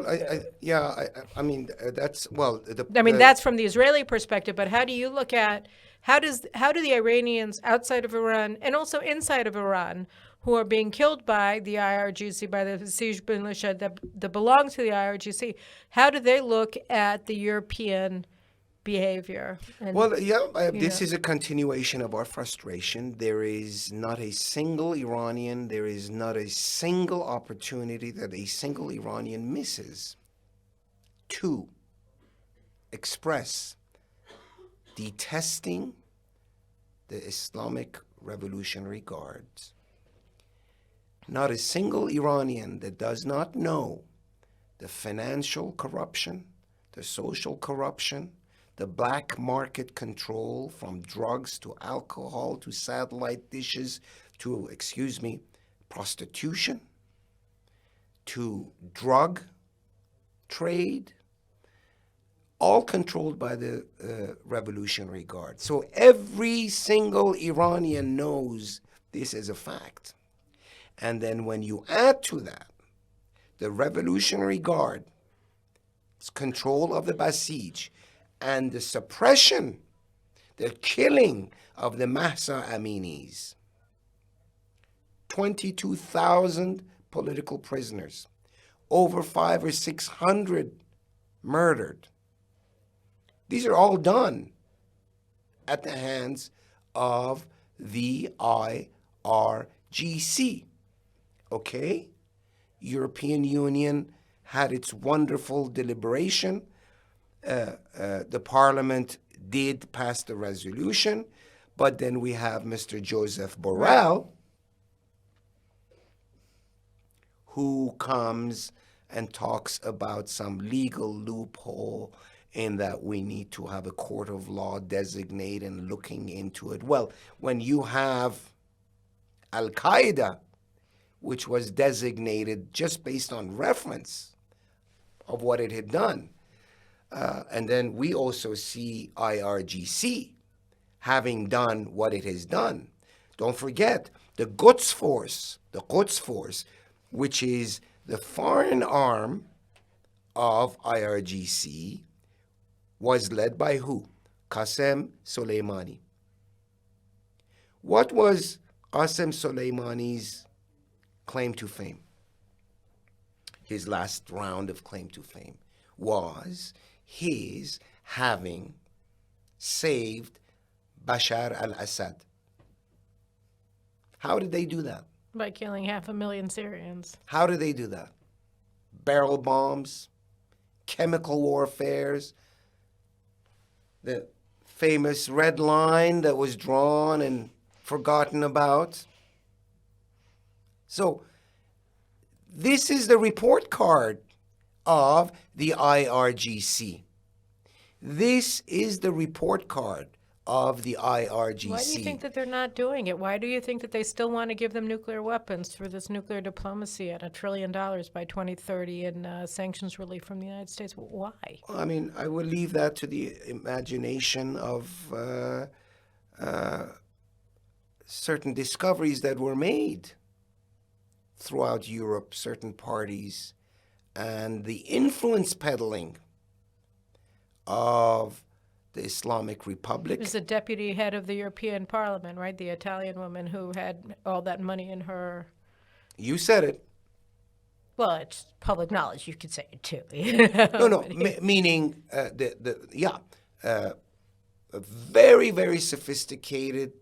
Speaker 2: I mean, that's, well...
Speaker 1: that's from the Israeli perspective, but how do you look at, how do the Iranians outside of Iran and also inside of Iran, who are being killed by the IRGC, by the Basij militia that belong to the IRGC, how do they look at the European behavior?
Speaker 2: This is a continuation of our frustration. There is not a single Iranian, there is not a single opportunity that a single Iranian misses to express detesting the Islamic Revolutionary Guards. Not a single Iranian that does not know the financial corruption, the social corruption, the black market control, from drugs to alcohol to satellite dishes to, prostitution, to drug trade, all controlled by the Revolutionary Guard. So every single Iranian knows this is a fact. And then when you add to that the Revolutionary Guard's control of the Basij and the suppression, the killing of the Mahsa Aminis, 22,000 political prisoners, over 500 or 600 murdered. These are all done at the hands of the IRGC. Okay? European Union had its wonderful deliberation. The Parliament did pass the resolution, but then we have Mr. Joseph Borrell, who comes and talks about some legal loophole in that we need to have a court of law designate and looking into it. Well, when you have Al-Qaeda, which was designated just based on reference of what it had done, and then we also see IRGC having done what it has done. Don't forget, the Quds Force, which is the foreign arm of IRGC, was led by who? Qasem Soleimani. What was Qasem Soleimani's claim to fame? His last round of claim to fame was his having saved Bashar al-Assad. How did they do that?
Speaker 1: By killing 500,000 Syrians.
Speaker 2: How did they do that? Barrel bombs, chemical warfares, the famous red line that was drawn and forgotten about. So this is the report card of the IRGC. This is the report card of the IRGC.
Speaker 1: Why do you think that they're not doing it? Why do you think that they still want to give them nuclear weapons through this nuclear diplomacy at $1 trillion by 2030 and sanctions relief from the United States? Why?
Speaker 2: I mean, I would leave that to the imagination of certain discoveries that were made throughout Europe, certain parties, and the influence peddling of the Islamic Republic.
Speaker 1: There's the deputy head of the European Parliament, right? The Italian woman who had all that money in her.
Speaker 2: You said it.
Speaker 1: Well, it's public knowledge. You could say it too.
Speaker 2: No, meaning a very, very sophisticated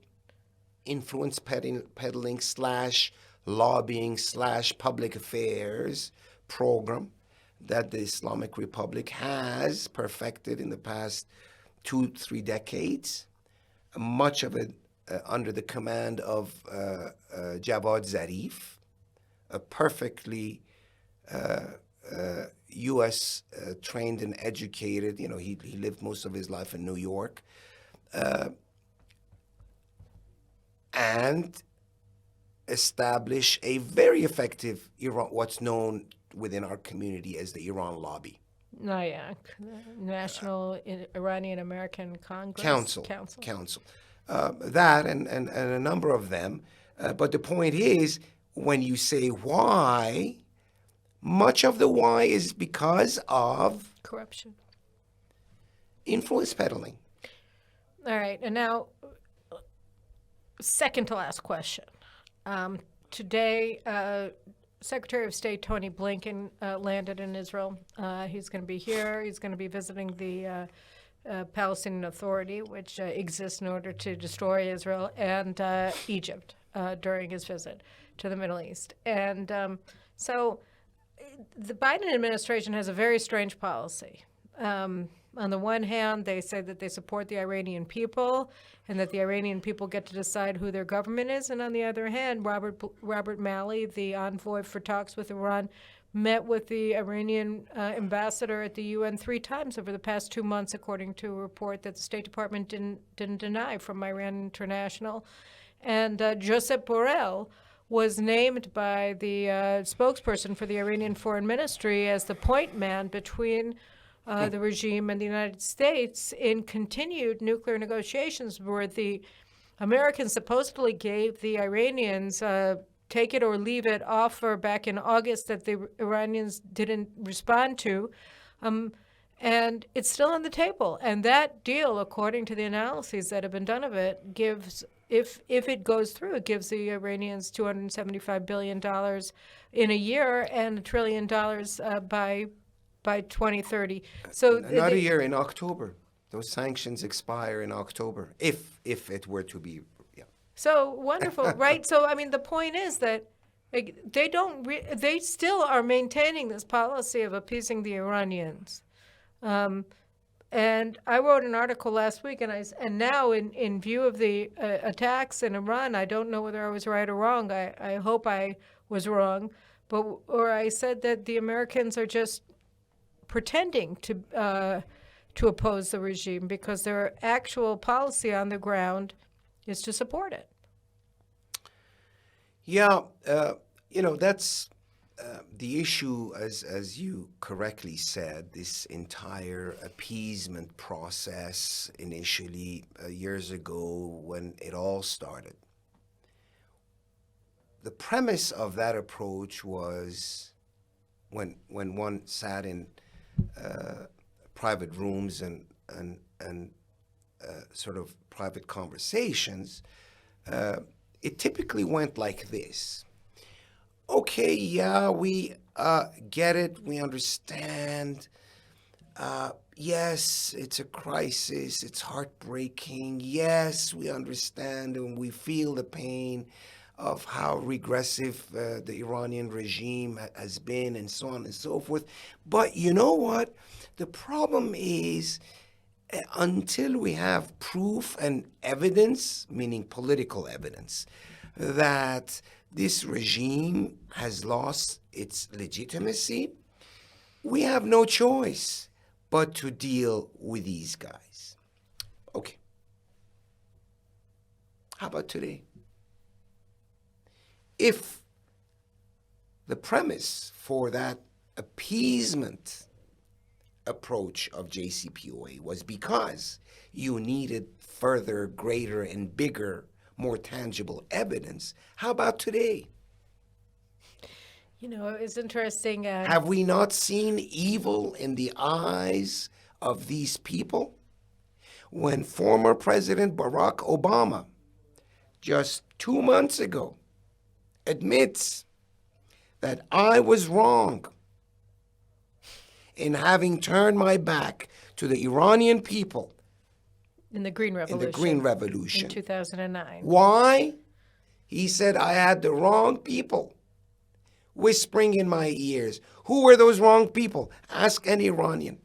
Speaker 2: influence peddling / lobbying / public affairs program that the Islamic Republic has perfected in the past 2-3 decades, much of it under the command of Javad Zarif, a perfectly U.S. trained and educated. You know, he lived most of his life in New York, and establish a very effective Iran, what's known within our community as the Iran lobby.
Speaker 1: NIAC, National Iranian American Congress.
Speaker 2: Council. That and a number of them. But the point is, when you say why, much of the why is because of
Speaker 1: corruption,
Speaker 2: influence peddling.
Speaker 1: All right, and now, second to last question. Today, Secretary of State Tony Blinken landed in Israel. He's going to be here. He's going to be visiting the Palestinian Authority, which exists in order to destroy Israel, and Egypt during his visit to the Middle East. And so the Biden administration has a very strange policy. On the one hand, they say that they support the Iranian people and that the Iranian people get to decide who their government is. And on the other hand, Robert Malley, the envoy for talks with Iran, met with the Iranian ambassador at the UN 3 times over the past 2 months, according to a report that the State Department didn't deny from Iran International. And Josep Borrell was named by the spokesperson for the Iranian Foreign Ministry as the point man between the regime and the United States in continued nuclear negotiations, where the Americans supposedly gave the Iranians take it or leave it offer back in August that the Iranians didn't respond to. And it's still on the table. And that deal, according to the analyses that have been done of it, gives if it goes through, it gives the Iranians $275 billion in a year and $1 trillion by 2030. So
Speaker 2: Not a year, in October. Those sanctions expire in October, if it were to be, yeah.
Speaker 1: So wonderful, right? So I mean, the point is that like, they still are maintaining this policy of appeasing the Iranians. And I wrote an article last week, and now in view of the attacks in Iran, I don't know whether I was right or wrong. I hope I was wrong, or I said that the Americans are just pretending to oppose the regime because their actual policy on the ground is to support it.
Speaker 2: Yeah, that's the issue, as you correctly said, this entire appeasement process initially years ago when it all started. The premise of that approach was when one sat in private rooms and sort of private conversations, it typically went like this. Okay, yeah, we get it, we understand. Yes, it's a crisis, it's heartbreaking. Yes, we understand and we feel the pain of how regressive the Iranian regime has been and so on and so forth. But you know what? The problem is until we have proof and evidence, meaning political evidence, that this regime has lost its legitimacy, we have no choice but to deal with these guys. Okay. How about today? If the premise for that appeasement approach of JCPOA was because you needed further, greater, and bigger, more tangible evidence, how about today?
Speaker 1: You know, it's interesting.
Speaker 2: Have we not seen evil in the eyes of these people? When former President Barack Obama, just 2 months ago, admits that I was wrong in having turned my back to the Iranian people
Speaker 1: in the Green Revolution. In 2009.
Speaker 2: Why? He said I had the wrong people whispering in my ears. Who were those wrong people? Ask any Iranian.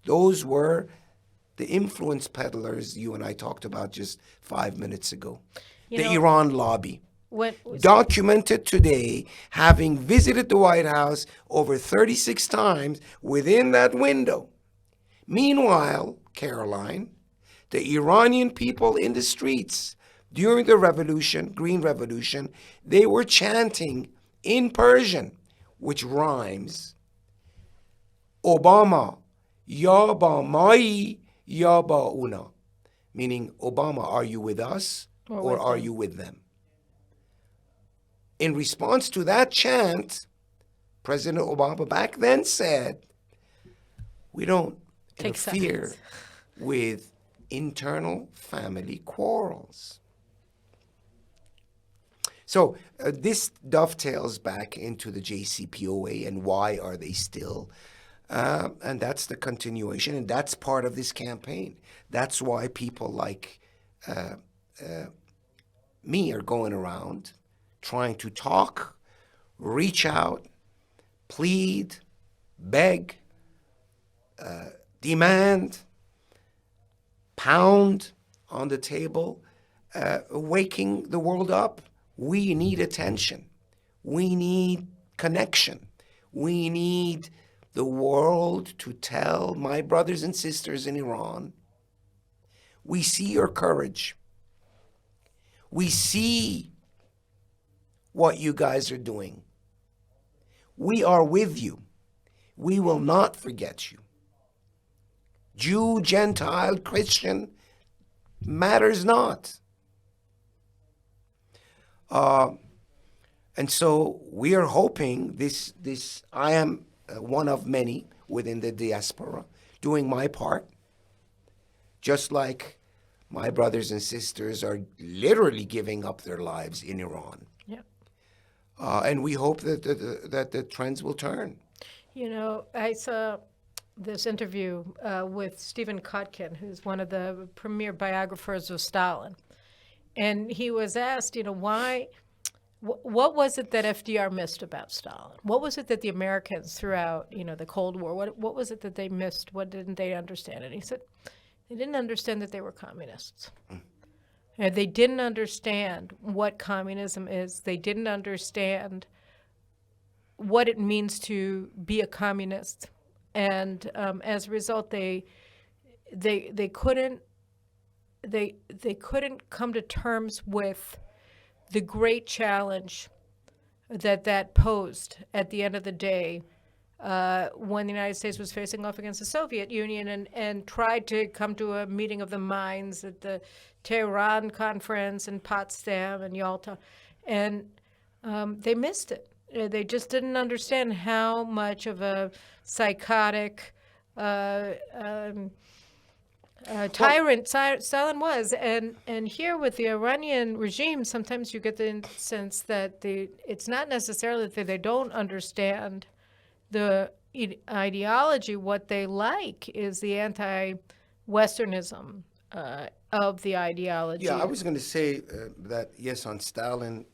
Speaker 2: Those were the influence peddlers you and I talked about just 5 minutes ago. The Iran lobby. Documented today, having visited the White House over 36 times within that window. Meanwhile, Caroline, the Iranian people in the streets during the revolution, Green Revolution, they were chanting in Persian, which rhymes, Obama, ya ba mai, ya ba una, meaning, Obama, are you with us or are you with them? In response to that chant, President Obama back then said, we don't interfere with internal family quarrels. So this dovetails back into the JCPOA and why are they still, and that's the continuation, and that's part of this campaign. That's why people like me are going around trying to talk, reach out, plead, beg, demand, pound on the table, waking the world up. We need attention. We need connection. We need the world to tell my brothers and sisters in Iran, we see your courage. We see what you guys are doing. We are with you. We will not forget you. Jew, Gentile, Christian, matters not. And so we are hoping this I am one of many within the diaspora doing my part, just like My brothers and sisters are literally giving up their lives in Iran.
Speaker 1: Yeah.
Speaker 2: And we hope that the trends will turn.
Speaker 1: You know, I saw this interview with Stephen Kotkin, who's one of the premier biographers of Stalin. And he was asked, you know, what was it that FDR missed about Stalin? What was it that the Americans throughout, you know, the Cold War, what was it that they missed? What didn't they understand? And he said, they didn't understand that they were communists. And they didn't understand what communism is. They didn't understand what it means to be a communist. And as a result, they couldn't come to terms with the great challenge that posed at the end of the day when the United States was facing off against the Soviet Union and tried to come to a meeting of the minds at the Tehran conference and Potsdam and Yalta. And they missed it. They just didn't understand how much of a psychotic tyrant Stalin was. And here with the Iranian regime, sometimes you get the sense that it's not necessarily that they don't understand the ideology. What they like is the anti-Westernism of the ideology.
Speaker 2: Yeah, I was going to say that, yes, on Stalin,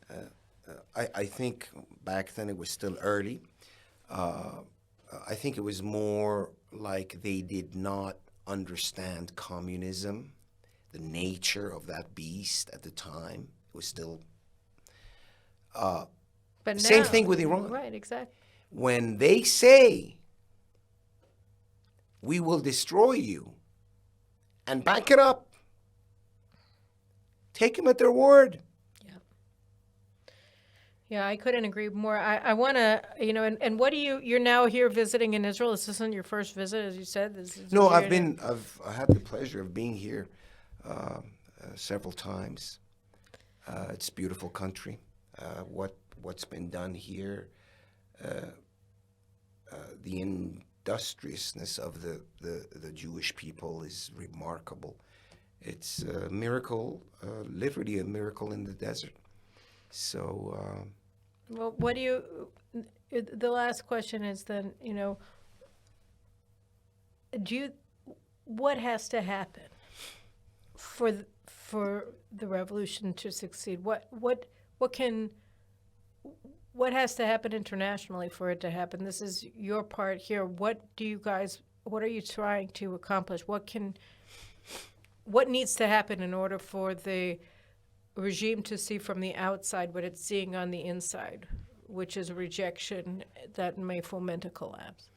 Speaker 2: I think back then it was still early. I think it was more like they did not understand communism, the nature of that beast at the time. It was still...
Speaker 1: But
Speaker 2: same
Speaker 1: now,
Speaker 2: thing with Iran.
Speaker 1: Right, exactly.
Speaker 2: When they say, we will destroy you, and back it up, take them at their word.
Speaker 1: Yeah, I couldn't agree more. I want to, you know, and what do you're now here visiting in Israel. This isn't your first visit, as you said.
Speaker 2: No, I had the pleasure of being here several times. It's a beautiful country. What's been done here, the industriousness of the Jewish people is remarkable. It's a miracle, literally a miracle in the desert. So,
Speaker 1: well, the last question is then, you know, what has to happen for the revolution to succeed? What has to happen internationally for it to happen? This is your part here. What are you trying to accomplish? What needs to happen in order for the regime to see from the outside what it's seeing on the inside, which is a rejection that may foment a collapse?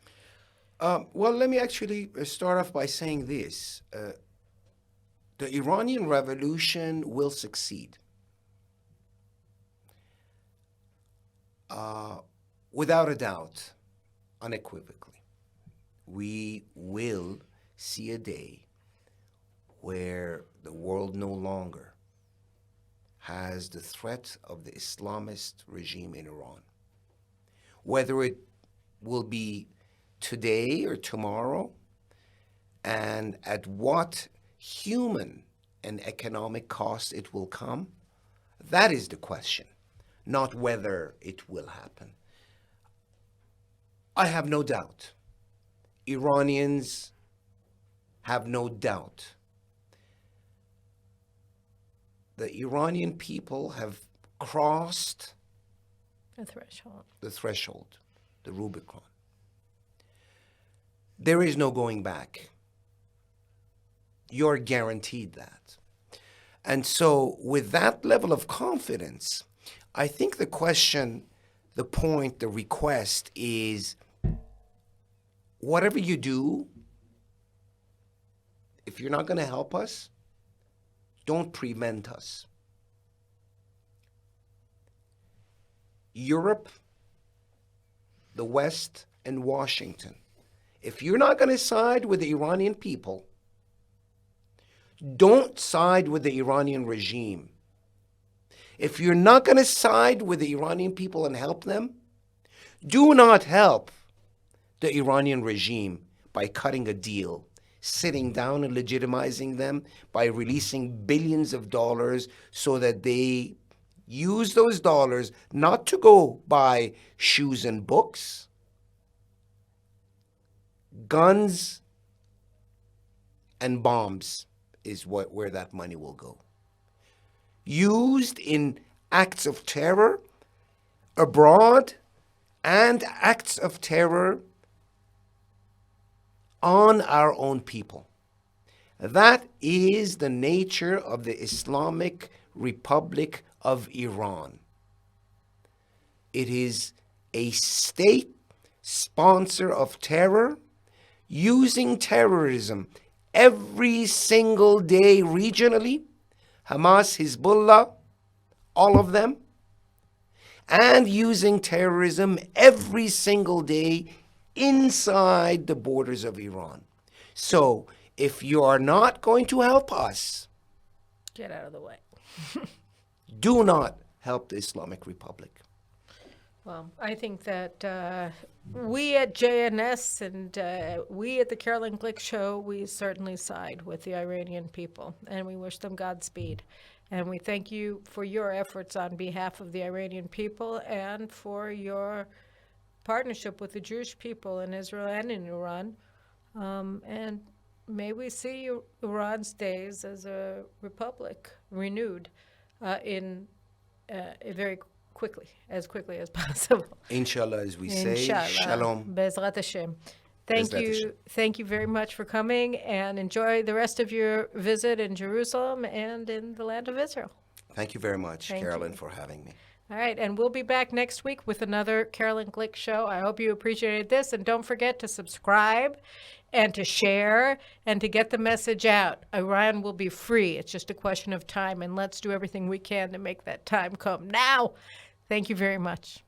Speaker 2: Well, let me actually start off by saying this. The Iranian revolution will succeed. Without a doubt, unequivocally. We will see a day where the world no longer has the threat of the Islamist regime in Iran. Whether it will be today or tomorrow, and at what human and economic cost it will come, that is the question, not whether it will happen. I have no doubt. Iranians have no doubt. The Iranian people have crossed the threshold, the Rubicon. There is no going back. You're guaranteed that. And so with that level of confidence, I think the question, the point, the request is, whatever you do, if you're not going to help us, don't prevent us. Europe, the West, and Washington, if you're not going to side with the Iranian people, don't side with the Iranian regime. If you're not going to side with the Iranian people and help them, do not help the Iranian regime by cutting a deal, sitting down and legitimizing them by releasing billions of dollars so that they use those dollars not to go buy shoes and books, guns and bombs is where that money will go. Used in acts of terror abroad and acts of terror on our own people. That is the nature of the Islamic Republic of Iran. It is a state sponsor of terror, using terrorism every single day regionally, Hamas, Hezbollah, all of them, and using terrorism every single day inside the borders of Iran. So if you are not going to help us,
Speaker 1: Get out of the way.
Speaker 2: do not help the Islamic Republic.
Speaker 1: Well, I think that we at JNS and we at the Carolyn Glick Show, we certainly side with the Iranian people, and we wish them Godspeed. And we thank you for your efforts on behalf of the Iranian people and for your partnership with the Jewish people in Israel and in Iran. And may we see Iran's days as a republic renewed in very quickly as possible.
Speaker 2: Inshallah, as we say,
Speaker 1: Inshallah.
Speaker 2: shalom.
Speaker 1: Bezrat Hashem. Thank
Speaker 2: Bezrat
Speaker 1: you.
Speaker 2: Hashem.
Speaker 1: Thank you very much for coming, and enjoy the rest of your visit in Jerusalem and in the land of Israel.
Speaker 2: Thank you very much,
Speaker 1: Thank
Speaker 2: Carolyn,
Speaker 1: you.
Speaker 2: for having me.
Speaker 1: All right, and we'll be back next week with another Carolyn Glick Show. I hope you appreciated this, and don't forget to subscribe and to share and to get the message out. Iran will be free. It's just a question of time, and let's do everything we can to make that time come now. Thank you very much.